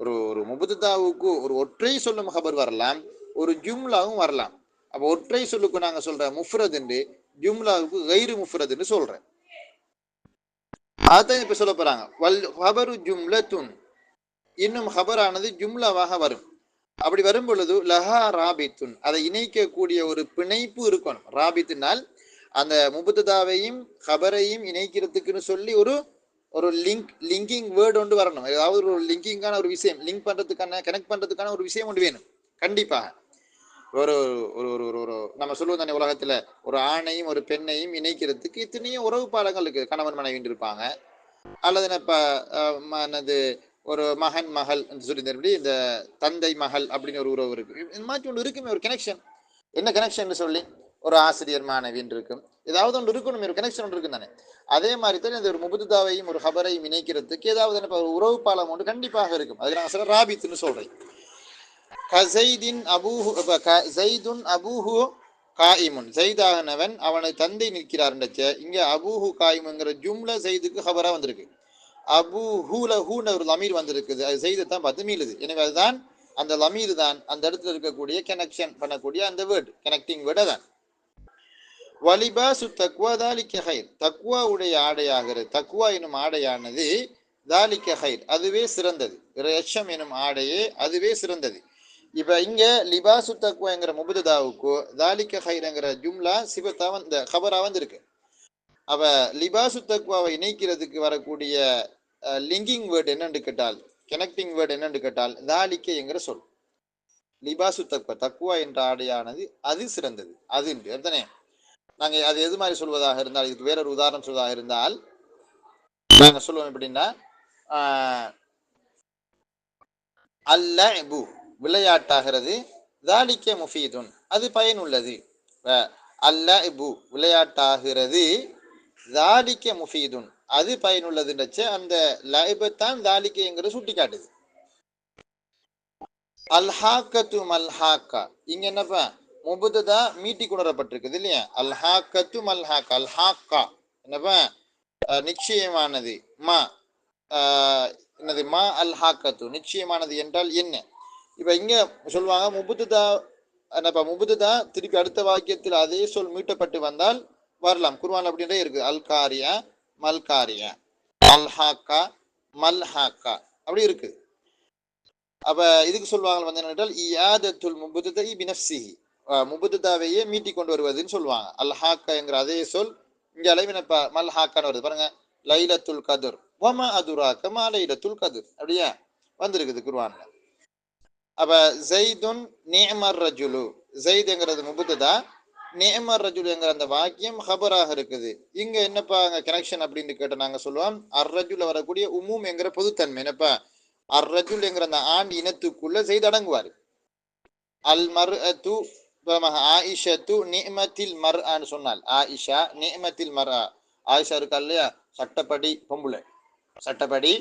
ஒரு ஒரு முபத்ததாவுக்கு ஒரு ஒற்றை சொல்லும் ஹபர் வரலாம், ஒரு ஜும்லாவும் வரலாம். அப்போ ஒற்றை சொல்லுக்கு நாங்க சொல்ற முஃப்ரத் என்று, ஜும்லாவுக்கு கைரு முஃப்ரத் என்று சொல்றேன். அதான் இப்ப சொல்ல போறாங்க. வல் ஹபரு ஜும்லத்துன், இன்னும் ஹபரானது ஜும்லாவாக வரும். அப்படி வரும் பொழுது லஹா ராபித்துன், அதை இணைக்கக்கூடிய ஒரு பிணைப்பு இருக்கணும். ராபித்துனால் அந்த முபத்ததாவையும் ஹபரையும் இணைக்கிறதுக்குன்னு சொல்லி ஒரு ஒரு லிங்கிங் வேர்டு ஒன்று வரணும். ஏதாவது ஒரு லிங்கிங்கான ஒரு விஷயம், லிங்க் பண்றதுக்கான கனெக்ட் பண்றதுக்கான ஒரு விஷயம் ஒன்று வேணும் கண்டிப்பாக. ஒரு ஒரு ஒரு ஒரு நம்ம சொல்லுவோம் தானே, உலகத்துல ஒரு ஆணையும் ஒரு பெண்ணையும் இணைக்கிறதுக்கு இத்தனையோ உறவு பாலங்கள் இருக்கு. கணவன் மனைவி இருப்பாங்க, அல்லது என்னது ஒரு மகன் மகள் சொல்லி இந்த தந்தை மகள் அப்படின்னு ஒரு உறவு இருக்கு. இந்த மாதிரி ஒன்று இருக்குமே ஒரு கனெக்ஷன். என்ன கனெக்ஷன் சொல்லி ஒரு ஆசிரியர் மாணவின்னு இருக்கும், ஏதாவது ஒன்று இருக்கணும், ஒரு கனெக்ஷன் ஒன்று இருக்கும் தானே. அதே மாதிரி தான் இந்த ஒரு முபத்ததாவையும் ஒரு ஹபரையும் இணைக்கிறதுக்கு ஏதாவது ஒரு உறவு பாலம் ஒன்று கண்டிப்பாக இருக்கும். அதுக்கு நான் சொல்ல ராபித்துன்னு சொல்றேன். காயிமுன், ஜெய்தாகனவன் அவனது தந்தை நிற்கிறார். இங்க அபூஹு காயிமுங்கிற ஜும்லா ஜெய்துக்கு ஹபரா வந்திருக்கு. அபூஹூல ஹூன ஒரு லமீர் வந்திருக்குது, அது ஜெய்தை தான் பார்த்து மீளுது. எனவே அதுதான் அந்த லமீர் தான் அந்த இடத்துல இருக்கக்கூடிய கனெக்ஷன் பண்ணக்கூடிய அந்த வேர்டு, கனெக்டிங் வேர்டு தான். வலிபாசு தக்வா தாலிக்க ஹைர், தக்வா உடைய ஆடையாகிறது. தக்வா எனும் ஆடையானது தாலிக்க ஹைர் அதுவே சிறந்தது. எச்சம் எனும் ஆடையே அதுவே சிறந்தது. இப்ப இங்க லிபாசு தக்வாங்கிற முபத்ததாவுக்கு தாலிக்க ஹைர்ங்கிற ஜும்லா சிபத்தா இந்த ஹபரா வந்திருக்கு. அப்ப லிபாசு தக்வாவை இணைக்கிறதுக்கு வரக்கூடிய லிங்கிங் வேர்டு என்னன்னு கேட்டால், கனெக்டிங் வேர்டு என்னன்னு கேட்டால் தாலிக்க என்கிற சொல். லிபாசு தக்வா, தக்வா என்ற ஆடையானது அது சிறந்தது. அது தானே நாங்க அது எது மாதிரி சொல்வதாக இருந்தால், இதுக்கு வேறொரு உதாரணம் சொல்வதாக இருந்தால் நாங்க சொல்லுவோம் எப்படின்னா, அல்லஅபு விளையாட்டாகிறது, தாலிக்க முஃபீதுன் அது பயனுள்ளது. அல்லஅபு விளையாட்டாகிறது, தாலிக்க முஃபீதுன் அது பயனுள்ளதுன்றச்ச அந்த லஅபத்தான் தாலிக்கங்கிற சுட்டி காட்டுது. அல்ஹாக்கத்து மல்ஹாக்கா, இங்க என்னப்பா முபத்ததா மீட்டி கொணரப்பட்டிருக்குது இல்லையா. அல்ஹாக்கத்து மல்ஹாக்கா, அல்ஹாக்கா என்னப்பா நிச்சயமானது. மா என்னது மா அல்ஹாக்கத்து நிச்சயமானது என்றால் என்ன. இப்ப இங்க சொல்லுவாங்க முபத்ததா என்னப்பா முபத்ததா திருப்பி அடுத்த வாக்கியத்தில் அதே சொல் மீட்டப்பட்டு வந்தால் வரலாம். குர்ஆன் அப்படின்றே இருக்கு, அல் காரியா மல் காரியா, அல்ஹாக்கா மல்ஹாக்கா அப்படி இருக்கு. அப்ப இதுக்கு சொல்லுவாங்க வந்து என்னென்றால் இயாதத்துல் முபத்ததை பினஃப்ஸிஹி, முபத்ததாவையே மீட்டி கொண்டு வருவதுன்னு சொல்லுவாங்க. அல்ஹாக்கா என்கிற அதே சொல் இங்க அளவினப்பா மல்ஹாக்கான்னு வருது பாருங்க. லைலத்துல் கதிர் வமா அதுராக மா லைலத்துல் கதிர் அப்படியா வந்திருக்குது குர்ஆன்ல. அப்ப ஜெய்துன் நிஅமர் ரஜுலு, ஜெய்துங்கிறது முபத்ததா, நிஅமர் ரஜுலுங்கிற அந்த வாக்கியம் ஹபராக இருக்குது. இங்க என்னப்பா அங்க கனெக்ஷன் அப்படின்னு கேட்ட நாங்க சொல்லுவோம் அர் ரஜுல வரக்கூடிய உமூம் என்கிற பொதுத்தன்மை என்னப்பா, அர் ரஜுல் என்கிற அந்த ஆண் இனத்துக்குள்ள ஜெய்த் அடங்குவார். அல் மர் அத்து ஆயிஷத்து நிஅமத்தில் மர் ஆன்னு சொன்னால் ஆயிஷா நிஅமத்தில் மர், ஆயிஷா இருக்கா இல்லையா சட்டப்படி பொம்புல, சட்டப்படி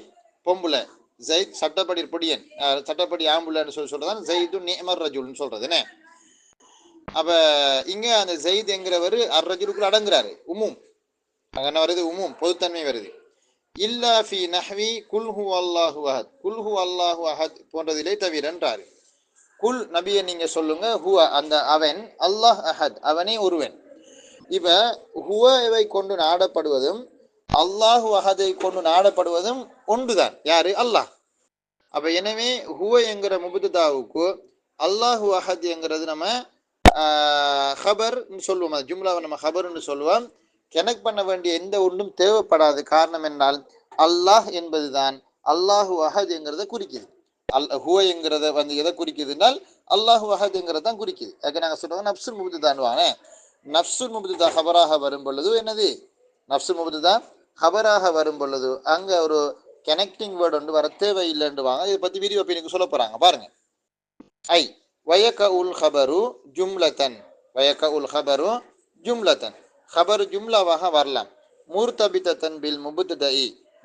பொம்புல, ஜெயித் சட்டப்படி பொடியன், சட்டப்படி ஆம்புலன்னு சொல்றதான் ஜெயிது நிஅமர் ரஜுல்னு சொல்றது என்ன. அப்ப இங்க அந்த ஜெயித் என்கிறவர் அர் ரஜுலுக்குள்ள அடங்குறாரு, உமும் அங்க என்ன வருது, உமும் பொதுத்தன்மை வருது. இல்லா ஃபி நஹ்வி குல் ஹு அல்லாஹு அஹத், குல் ஹு அல்லாஹு அஹத் போன்றதிலே தவிரன்றாரு. குல் நபியை நீங்க சொல்லுங்க, ஹுவ அந்த அவன், அல்லாஹ் அஹத் அவனே ஒருவன். இப்ப ஹுவை கொண்டு நாடப்படுவதும் அல்லாஹு அஹதை கொண்டு நாடப்படுவதும் ஒன்றுதான், யாரு, அல்லாஹ். அப்ப எனவே ஹுவ என்கிற முபத்ததாவுக்கு அல்லாஹு அஹத் என்கிறது நம்ம ஹபர் சொல்லுவோம், ஜும்லாவை நம்ம ஹபர்னு சொல்லுவோம். கனெக்ட் பண்ண வேண்டிய எந்த ஒன்றும் தேவைப்படாது. காரணம் என்றால் அல்லாஹ் என்பதுதான் அல்லாஹு அஹத் என்கிறத குறிக்குது. ஹுவ என்கிறத எதை குறிக்குதுன்னால் அல்லாஹு அஹத் என்கிறது தான் குறிக்குது. அதுக்கு நாங்கள் சொல்லுவோம் நப்சுல் முபத்ததான்னு. நப்சுல் முபத்ததா ஹபராக வரும் பொழுது என்னது, நப்சுல் முபத்ததா ஹபராக வரும் பொழுது அங்க ஒரு கனெக்டிங் வேர்டு ஒன்று வர தேவையில்லைன்னு வாங்க. இதை பத்தி வீடியோ எனக்கு சொல்ல போறாங்க பாருங்க. ஐ வயக உல் ஹபரு ஜும்லத்தன், வயக உல் ஹபரு ஜும்லத்தன், ஹபரு ஜும்லாவாக வரலாம். மூர்த்தபித்தன் பில் முபத்ததை,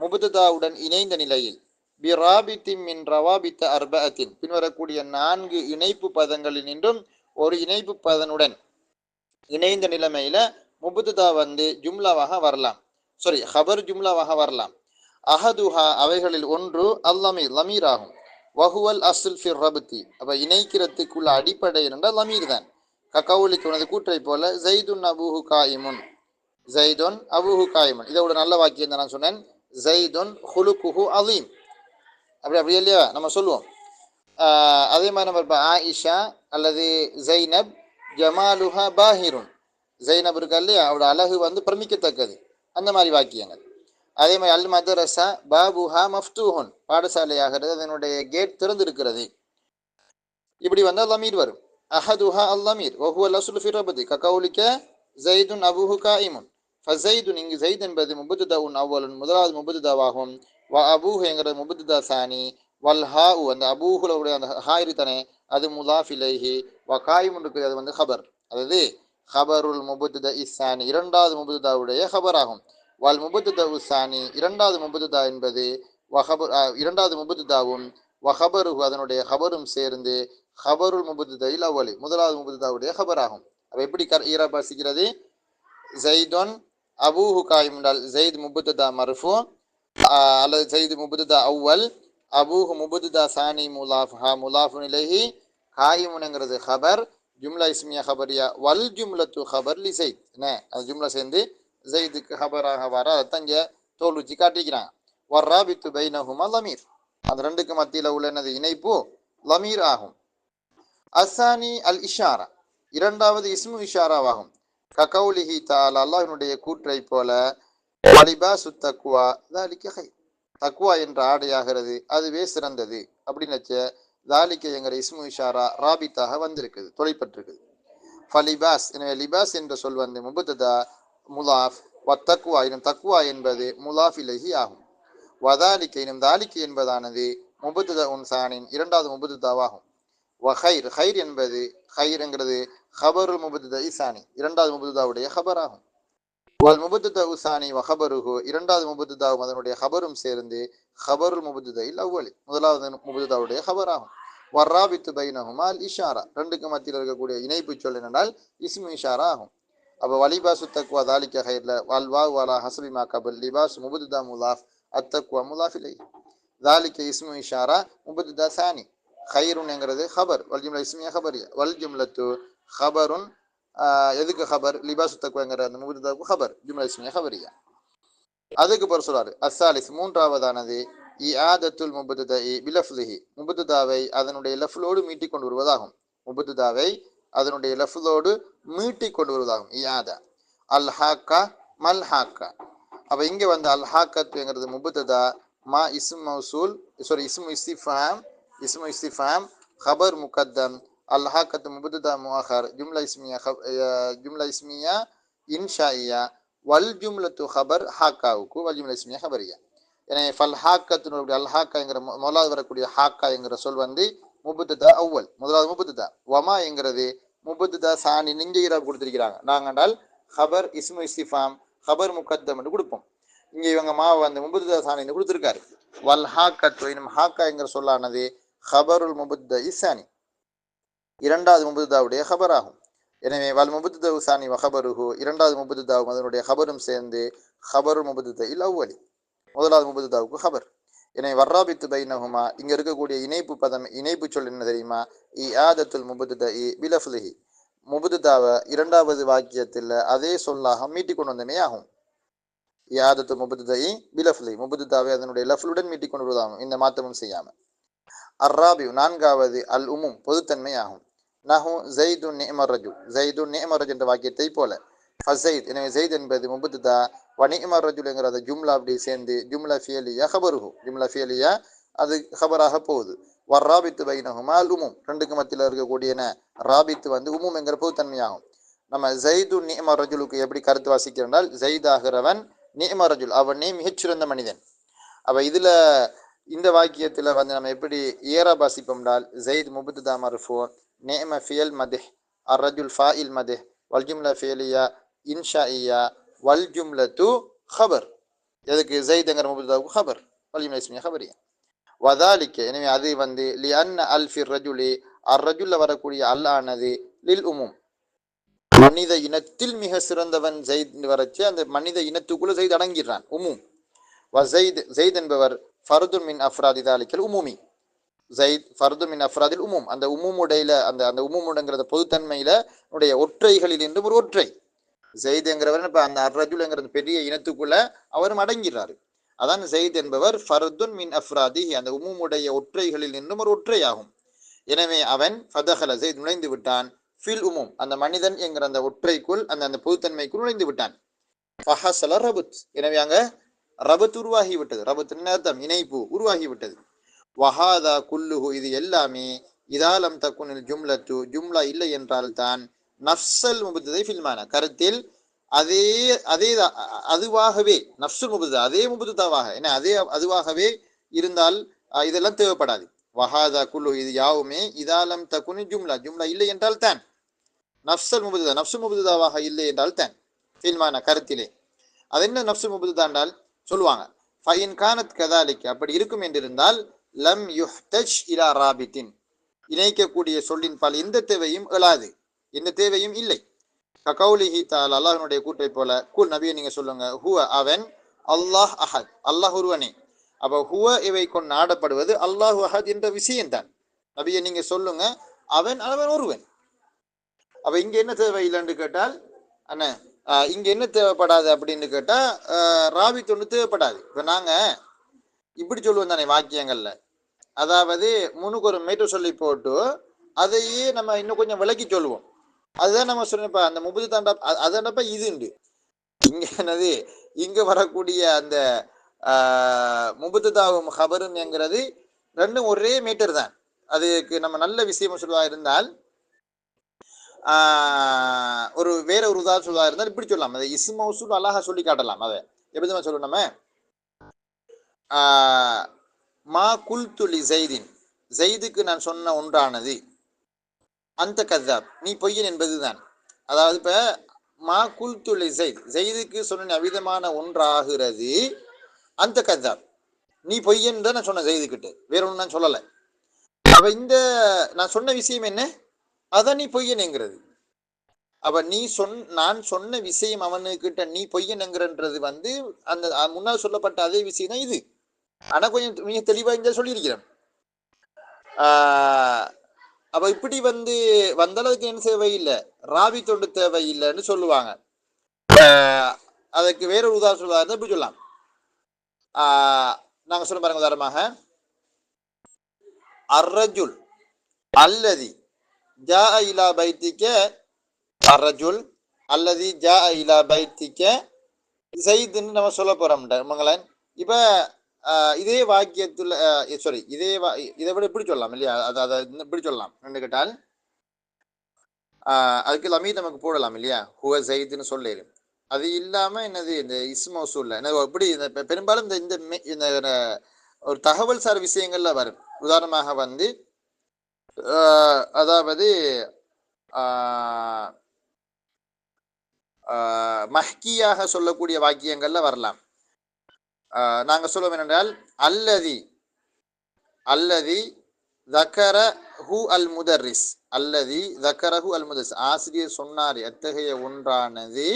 முபத்ததாவுடன் இணைந்த நிலையில், பிராபித்தின் மின் ரவாபித்த அர்பஅத்தின் பின்வரக்கூடிய 4 இணைப்பு பதங்களில் நின்றும் ஒரு இணைப்பு பதனுடன் இணைந்த நிலைமையில முபத்ததா ஜும்லாவாக வரலாம், சாரி ஹபர் ஜும்லாவாக வரலாம். அஹதுஹா அவைகளில் ஒன்று அல்லமீர் லமீர் ஆகும். வஹுவல் அஸ்ல் ஃபிர் ரபத்தி, அப்ப இணைக்கிறதுக்குள்ள அடிப்படை என்றால் லமீர் தான். ககவுலிக்கு உனது கூற்றை போல ஜெய்துன் அபூஹு காயிமுன், ஜெய்துன் அபூஹு காயிமுன், இதோட நல்ல வாக்கியம் தான் நான் சொன்னேன். ஜெய்துன் ஹுலுகுஹு அலீம், அப்படி இல்லையா நம்ம சொல்லுவோம். அதே மாதிரி நம்ம ஆயிஷா அல்லது ஜைனப் ஜமாலுஹா பாஹிருன், ஜைனப் இருக்கா இல்லையா அவரோட அழகு பிரமிக்கத்தக்கது, அந்த மாதிரி வாக்கியங்கள். அதே மாதிரி அல் மதரசா பாபுஹா மஃப்தூஹுன், பாடசாலையாகிறது அதனுடைய கேட் திறந்திருக்கிறது. இப்படி வந்தால் லமீர் வரும். அஹதுஹா அல் லமீர் வஹுவல் அஸ்லு ஃபி ரபதி ககவுலிக ஜைதுன் அபூஹு காயிமுன். ஃபஸைதுன், இங்கு ஜைத் என்பது முபத்ததாவுன் அவ்வலுன் முதலாவது முபத்ததாவாகும். வ அபூஹு என்கிறது முபத்ததா சானி. வல் ஹாஉ அந்த அபூஹுடைய அந்த ஹா இருத்தனே அது முலாஃப் இலைஹி. வ காயிமுன் இருக்குது அது ஹபர், அதாவது ஹபருல் முபத்ததா இஸ்ஸானி இரண்டாவது முபத்ததாவுடைய ஹபர் ஆகும். வல் முபத்ததா உஸ்ஸானி இரண்டாவது முபத்ததா என்பது இரண்டாவது முபத்ததாவும் வஹபருஹு அதனுடைய ஹபரும் சேர்ந்து ஹபருல் முபத்ததைல் அவ்வலி முதலாவது முபத்ததாவுடைய ஹபர் ஆகும். அப்ப எப்படி ஈராபா சிக்கிறது, ஜெய்துன் அபூஹு காயிம் என்றால் ஜெயித் முபத்ததா மர்ஃபு அல்லது ஜெயித் முபத்ததா அவ்வல், அபூஹு முபத்ததா சானி முலாஃப் ஹா முலாஃபுன் இலைஹி, காயிமுன்ங்கிறது ஹபர் ஜும்லா இஸ்மியா ஹபரியா. வல் ஜும்லத்து ஹபர் லி ஜெயித், என்ன அந்த ஜும்லா சேர்ந்து ஜெயிதுக்கு ஹபராக வர அதைத்தான் இங்கே தோல் வச்சு காட்டிக்கிறாங்க. வர்ராபித்து பைனஹுமா லமீர், அந்த ரெண்டுக்கு மத்தியில் உள்ள என்னது இணைப்பு லமீர் ஆகும். அசானி அல் இஷாரா இரண்டாவது இஸ்மு இஷாராவாகும். ககவுலிஹி தஆலா அல்லாஹ்வினுடைய கூற்றை போல வலிபாசு தக்வா தாலிக கைர், தக்வா என்ற ஆடையாகிறது அதுவே சிறந்தது அப்படின்னு தாலிக என்கிற இஸ்மு இஷாரா ராபித்தாக வந்திருக்குது, தொலைப்பட்டிருக்குது. ஃபலிபாஸ், எனவே லிபாஸ் என்ற சொல் முபத்ததா முலாஃப், வத்தக்வா எனும் தக்வா என்பது முலாஃப் இலைஹி ஆகும். வதாலிக்க எனும் தாலிக்க என்பதானது முபத்ததா உன்சானின் இரண்டாவது முபத்ததாவாகும். வஹைர், ஹைர் என்பது ஹைர்ங்கிறது ஹபருல் முபத்ததா இசானி இரண்டாவது முபத்ததாவுடைய ஹபர் ஆகும். வல் முபத்ததா உசானி வஹபருஹு இரண்டாவது முபத்ததாவும் அதனுடைய ஹபரும் சேர்ந்து ஹபருல் முபத்ததைல் அவ்வலி முதலாவது முபத்ததாவுடைய ஹபர் ஆகும். வர்ராபித்து பைனஹுமா அல் இஷாரா ரெண்டுக்கு மத்தியில் இருக்கக்கூடிய இணைப்பு சொல் என்றால் இஸ்மு இஷாரா ஆகும். அப்போ வலிபாசு தக்வா தாலிக்க ஹைர்ல வல்வா வலா ஹசபிமா கபல் லிபாஸ் முபத்ததா முலாஃப் அத்தக்வா முலாஃப் இலைஹி. தாலிக்க இஸ்மு இஷாரா முபத்ததா சானி, ஹைருன் என்கிறது ஹபர் வல் ஜும்லா இஸ்மியா ஹபரியா. வல் ஜும்லத்து ஹபருன், எதுக்கு ஹபர், லிபாசு தக்வாங்கிற அந்த முபத்ததாவுக்கு ஹபர் ஜும்லா இஸ்மியா ஹபரியா. அதுக்கு பிறகு சொல்றாரு அஸ்ஸாலிஸ் மூன்றாவதானது இஆதத்துல் முபத்ததை பிலஃப்லிஹி முபத்ததாவை அதனுடைய லஃப்லோடு மீட்டிக் கொண்டு வருவதாகும். முபத்ததாவை அதனுடைய லஃப்லோடு மீட்டிக் கொண்டு வருவதாகும் இஆதா. அல் ஹாக்கா மல் ஹாக்கா, அப்ப இங்க வந்து அல் ஹாக்கத்துங்கிறது முபத்ததா, மா இஸ்ம் மௌசூல், சாரி இஸ்மு இஸ்திஃபாம் ஹபர் முகத்தம், அல் ஹாக்கத்து முபத்ததா முஅஹர், ஜும்லா இஸ்மியா இன்ஷாஇயா, வல் ஜும்லத்து ஹபர் ஹாக்காவுக்கு வல் ஜும்லா இஸ்மியா ஹபரியா. எனவே ஃபல் ஹாக்கத்தினுடைய அல் ஹாக்காங்கிற முதலாவது வரக்கூடிய ஹாக்கா என்கிற சொல் வந்து முபத்ததா அவ்வல், முதலாவது முபத்ததா. வமா என்கிறது முபத்ததா சானி நெஞ்சைரா கொடுத்திருக்கிறாங்க. நாங்கள் ஹபர் இஸ்மு இஸ்திஃபாம் ஹபர் முகத்தம் என்று கொடுப்போம். இங்க இவங்க மாவை வந்து முபத்ததா சானி கொடுத்திருக்காரு. வல் ஹாக்கத் எனும் ஹாக்கா என்கிற சொல்லானது ஹபருல் முபத்ததா இசானி, இரண்டாவது முபத்ததாவுடைய ஹபர் ஆகும். எனவே வல் முபத்ததா சானி வஹபருஹு, இரண்டாவது முபத்ததாவும் அதனுடைய ஹபரும் சேர்ந்து ஹபருல் முபத்ததா இல் அவ்வலி, முதலாவது முபத்ததாவுக்கு ஹபர். எனவே வர்ராபித்து பைனஹுமா, இங்க இருக்கக்கூடிய இணைப்பு பதம், இணைப்பு சொல் என்ன தெரியுமா? இஆதத்துல் முபத்ததா பிலஃப்லிஹி, முபத்ததாவை இரண்டாவது வாக்கியத்தில் அதே சொல்லாக மீட்டி கொண்டு வந்தமே ஆகும். இஆதத்து முபத்ததா பிலஃப்லி, முபத்ததாவை அதனுடைய லஃப்லுடன் மீட்டி கொண்டு வருவதாகும், இந்த மாற்றமும் செய்யாம. அர்ராபி நான்காவது அல் உமும் பொதுத்தன்மை ஆகும். நஹு ஜெய்து நிஅமர் ரஜுல், ஜெய்து நிஅமர் ரஜுல் என்ற வாக்கியத்தை போல ஃபஸைத், எனவே ஜெய்த் என்பது முபத்ததா, வ நிஅமர் ரஜுல் என்கிற ஜும்லா அப்படி சேர்ந்து ஜும்லா ஃபியலியா ஹபருஹு, ஜும்லா ஃபியலியா அது ஹபராக போகுது. வர்ராபித்து பைனஹுமா அல் உமும், ரெண்டுக்கு மத்தியில் இருக்கக்கூடிய ராபித்து வந்து உமும் என்கிற பொதுத்தன்மையாகும். நம்ம ஜெய்து நிஅமர் ரஜுலுக்கு எப்படி கருத்து வாசிக்கிறோம்? ஜெய்த் ஆகிறவன், நிஅமர் ரஜுல் அவனே மிகச்சிறந்த மனிதன். அப்ப இதுல இந்த வாக்கியத்துல வந்து நம்ம எப்படி ஏரா வாசிப்போம்னால் ஜெயித் முபத்ததா மர்ஃபூ, நிஅம ஃபியல் மத்ஹ், அர் ரஜுல் ஃபாயில் மத்ஹ், வல் ஜும்லா ஃபியலியா இன்ஷாஇயா, வல் ஜும்லத்து ஹபர். எதுக்கு? ஜெயித்ங்கிற முபத்ததாவுக்கு ஹபர், வல் ஜும்லா இஸ்மியா ஹபரியா. வதாலிக்க, எனவே அது வந்து லிஅன்ன அல் ஃபிர் ரஜுலி, அர் ரஜுல்ல வரக்கூடிய அல் ஆனது லில் உமும், மனித இனத்தில் மிக சிறந்தவன் ஜெயித் வரச்சு, அந்த மனித இனத்துக்குள்ள ஜெயித் அடங்கிறான், உமும். வஸைத், ஜெயித் என்பவர் ஃபர்துன் மின் அஃப்ராதி தாலிக்கல் உமுமி, ஜெயித் ஃபர்துன் மின் அஃப்ராதில் உமும், அந்த உமுமுடையில அந்த உமுமுடங்கிறத பொதுத்தன்மையில உடைய ஒற்றைகளில் இருந்து ஒரு ஒற்றை. ஜெயித் என்கிறவர் இப்ப அந்த அர்ரஜுல் என்கிறது பெரிய இனத்துக்குள்ள அவரும் அடங்கிறாரு. அதான் ஜெயித் என்பவர் ஃபர்துன் மின் அஃப்ராதி, அந்த உமுமுடைய ஒற்றைகளில் நின்றும் ஒரு ஒற்றை ஆகும். எனவே அவன் ஃபதஹல ஜெயித் நுழைந்து விட்டான், ஃபில் உமும் அந்த மனிதன் என்கிற அந்த ஒற்றைக்குள், அந்த பொதுத்தன்மைக்குள் நுழைந்து விட்டான். ஃபஹஸல ரபுத், எனவே அங்க ரபத் உருவாகிவிட்டது, ரபத் அர்த்தம் இணைப்பு உருவாகிவிட்டது. வஹாதா குல்லுஹு, இது எல்லாமே இதாலம் தக்குனில் ஜும்லத்து, ஜும்லா இல்லை என்றால் தான் நஃப்ஸல் முபத்ததை ஃபில்மான, கருத்தில் அதே அதே அதுவாகவே நஃப்ஸுல் முபத்ததா, அதே முபத்ததாவாக, ஏன்னா அதே அதுவாகவே இருந்தால் இதெல்லாம் தேவைப்படாது. வஹாதா குல்லு, இது யாவுமே இதாலம் தக்குனில் ஜும்லா, ஜும்லா இல்லை என்றால் தான், நஃப்ஸல் முபத்ததா நஃப்ஸுல் முபத்ததாவாக இல்லை என்றால் தான் ஃபில்மான கருத்திலே. அது என்ன நஃப்ஸுல் முபத்ததா என்றால் சொல்லுவாங்க, ஃபைன் கானத் கதாலிக், அப்படி இருக்கும் என்றிருந்தால் லம் யுஹ்தஜ் இலா ராபித்தின், இணைக்கக்கூடிய சொல்லின் பால் எந்த தேவையும் எழாது, எந்த தேவையும் இல்லை. ககௌலிஹி தஆலா, அல்லாஹ்வுடைய கூற்றை போல, குல் நபியை நீங்க சொல்லுங்க, ஹுவ அவன், அல்லாஹ் அஹத் அல்லாஹ் ஒருவனே. அப்ப ஹுவ இவை கொண்டு நாடப்படுவது அல்லாஹ் அஹத் என்ற விஷயம்தான். நபியை நீங்க சொல்லுங்க அவன் அவன் ஒருவன். அப்ப இங்க என்ன தேவை இல்லைன்னு கேட்டால் அண்ணா, இங்க என்ன தேவைப்படாது அப்படின்னு கேட்டா ராபித் ஒன்று தேவைப்படாது. இப்ப நாங்க இப்படி சொல்லுவோம் தானே வாக்கியங்கள்ல, அதாவது முன்னுக்கு ஒரு மேட்டு சொல்லி போட்டு அதையே நம்ம இன்னும் கொஞ்சம் விளக்கி சொல்லுவோம். அதுதான் நம்ம சொன்னப்ப அந்த முபது தாண்டா அதனப்ப இது உண்டு. இங்க என்னது, இங்க வரக்கூடிய அந்த முபத்துதாவும் ஹபரும் என்கிறது ரெண்டும் ஒரே மீட்டர் தான். அதுக்கு நம்ம நல்ல விஷயம் சொல்வா இருந்தால் ஒரு வேற ஒரு உதாரணம் சொல்வா இருந்தால் இப்படி சொல்லலாம், அதை இஸ்ம மௌசூல் அல்லாஹ் சொல்லி காட்டலாம். அதை எப்படி தான் சொல்லணும், நம்ம மா குல்துலி ஜெய்தின், ஜெய்துக்கு நான் சொன்ன ஒன்றானது, அந்த கதாப் நீ பொய்யன் என்பதுதான். அதாவது இப்ப மா குல்துலி ஜெயித், ஜெய்துக்கு சொன்ன அவிதமான ஒன்றாகிறது, அந்த கதாப் நீ பொய்யன் தான் நான் சொன்ன ஜெய்துக்கிட்ட, வேற ஒன்று நான் சொல்லலை. அப்ப இந்த நான் சொன்ன விஷயம் என்ன, அதான் நீ பொய்யனுங்கிறது. அப்ப நான் சொன்ன விஷயம் அவனுக்கிட்ட நீ பொய்யனுங்கிறது வந்து அந்த முன்னால் சொல்லப்பட்ட அதே விஷயம் தான் இது. ஆனா கொஞ்சம் மிக தெளிவா இங்க சொல்லியிருக்கிறேன். அப்ப இப்படி வந்து வந்தளவுக்கு என்ன தேவையில்லை, ராவி தொண்டு தேவையில்லைன்னு சொல்லுவாங்க. அதுக்கு வேற ஒரு உதாரணம் சொல்லுவாங்க, இப்படி சொல்லலாம். நாங்க சொல்ல பாருங்க, உதாரணமாக அர்ரஜுல் அல்லதி ஜா இலா பைத்திக்க, அர்ரஜுல் அல்லதி ஜா இலா பைத்திக்க ஜெயித்ன்னு நம்ம சொல்ல போறோம் மங்களன். இப்ப இதே வாக்கியத்துல சாரி இதை விட இப்படி சொல்லலாம் இல்லையா? அதை அதை இப்படி சொல்லலாம் என்று கேட்டால் அதுக்கு லமீர் நமக்கு போடலாம் இல்லையா? ஹுவ ஜெயித்ன்னு சொல்லிடும். அது இல்லாம என்னது இந்த இஸ்மோசூல்ல இப்படி இந்த பெரும்பாலும் இந்த இந்த இந்த ஒரு தகவல் சார் விஷயங்கள்ல வரும். உதாரணமாக வந்து அதாவது மஹ்கியாக சொல்லக்கூடிய வாக்கியங்கள்ல வரலாம். நாங்க சொல்லுவோம் என்னென்றால் அல்லதி அல்லதி தக்கர ஹூ அல் முதர்ரிஸ் அல்லதி தக்கரஹு அல் முதர்ரிஸ் ஆசிரியர் சொன்னார் எத்தகைய ஒன்றானது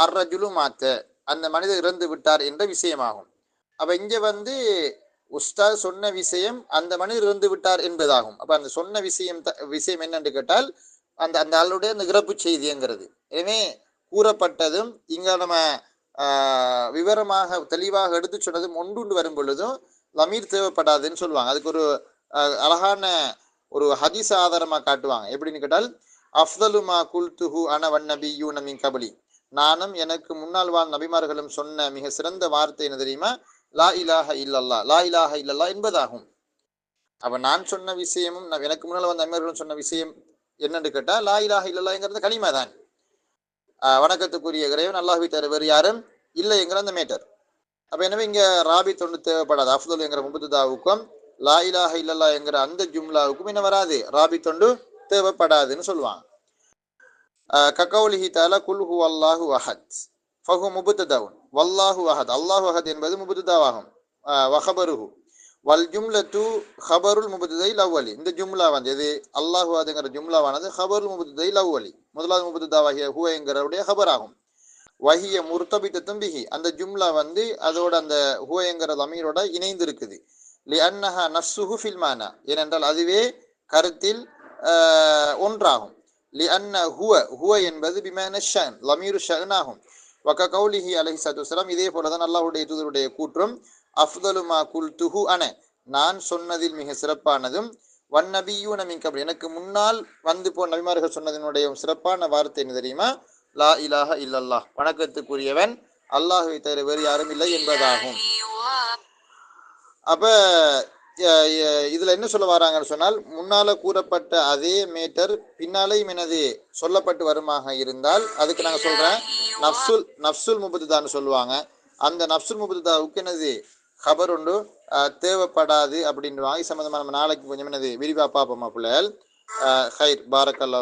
அர்ரஜுலு மாத்த அந்த மனிதர் இறந்து விட்டார் என்ற விஷயமாகும். அப்ப இங்க வந்து உஸ்தாத் சொன்ன விஷயம் அந்த மனிதர் இறந்து விட்டார் என்பதாகும். அப்ப அந்த சொன்ன விஷயம் என்னன்னு கேட்டால் அந்த அந்த ஆளுடைய அந்த இறப்பு செய்திங்கிறது. எனவே கூறப்பட்டதும் இங்க நம்ம விவரமாக தெளிவாக எடுத்து சொன்னதும் ஒன்றுண்டு வரும் பொழுதும் லமீர் தேவைப்படாதுன்னு சொல்லுவாங்க. அதுக்கு ஒரு அழகான ஒரு ஹதீஸ் ஆதாரமா காட்டுவாங்க. எப்படின்னு கேட்டால் அஃதலுமா குல்துஹு அன வன்னபியூன மின் கபலி, நானும் எனக்கு முன்னால் வாழ் நபிமார்களும் சொன்ன மிக சிறந்த வார்த்தை என்ன தெரியுமா? லா இலாஹ இல்லல்லா, லா இலாஹ இல்லல்லா என்பதாகும். அப்ப நான் சொன்ன விஷயமும் எனக்கு முன்னால் வந்த நபிமார்களும் சொன்ன விஷயம் என்னன்னு கேட்டா லா இலாஹ இல்லல்லாங்கிறது கனிமா தான். வணக்கத்துக்குரிய இறைவன் அல்லாஹ்வை தவிர வேறு யாரும் இல்லைங்கிற அந்த மேட்டர். அப்ப எனவே இங்க ராபி தொண்டு தேவைப்படாது. அஃதல் என்கிற முபத்ததாவுக்கும் லா இலாஹ இல்லல்லா என்கிற அந்த ஜும்லாவுக்கும் என்ன வராது, ராபி தொண்டு தேவைப்படாதுன்னு சொல்லுவாங்க. ககௌலிஹி தஆலா குல் ஹுவல்லாஹு அஹத் ஃபஹு முபத்ததாவுன் வல்லாஹு அஹத், அல்லாஹு அஹத் என்பது முபத்ததாவாகும். வஹபருஹு வல் ஜும்லத்து ஹபருல் முபத்ததைல் அவ்வலி, இந்த ஜும்லா வந்து எது அல்லாஹு அஹத்ங்கிற ஜும்லாவானது ஹபருல் முபத்ததைல் அவ்வலி முதலாவது முபத்ததாவாகிய ஹுவ என்கிறவுடைய ஹபர் ஆகும். வஹிய முர்தபித்தத்தும் பிஹி, அந்த ஜும்லா வந்து அதோட அந்த ஹுவ என்கிற லமீரோட இணைந்து இருக்குது. லி அன்னஹா நஃப்ஸுஹு ஃபில் மானா, ஏனென்றால் அதுவே கருத்தில் ஒன்றாகும். லி அன்ன ஹுவ ஹுவ என்பது பிமான ஷன் லமீரு ஷன் ஆகும். வக கௌலிஹி அலைஹிஸ்ஸலாத்து வஸ்ஸலாம், இதே போலதான் அல்லாஹ்வுடைய தூதருடைய கூற்றும் அஃதலு மா குல்துஹு அன, நான் சொன்னதில் மிக சிறப்பானதும் வன்னபியூன மின் கப்லி, எனக்கு முன்னால் வந்து போன நபிமார்கள் சொன்னதனுடைய சிறப்பான வார்த்தை என்ன தெரியுமா? லா இலாஹ இல்லல்லாஹ், வணக்கத்துக்குரியவன் அல்லாஹ்வை தவிர வேறு யாரும் இல்லை என்பதாகும். அப்ப இதுல என்ன சொல்ல வராங்கன்னு சொன்னால், முன்னால கூறப்பட்ட அதே மேட்டர் பின்னாலேயும் எனது சொல்லப்பட்டு வருமாக இருந்தால் அதுக்கு நாங்க சொல்றேன் நஃப்சுல் முபத்ததான்னு சொல்லுவாங்க. அந்த நஃப்சுல் முபத்ததாவுக்கு என்னது ஹபர் உண்டு தேவைப்படாது அப்படின்வாங்க. சம்பந்தமா நம்ம நாளைக்கு கொஞ்சம் என்னது விரிவா பார்ப்போமா பிள்ளைகள். ஹைர் பாரக்கல்லா.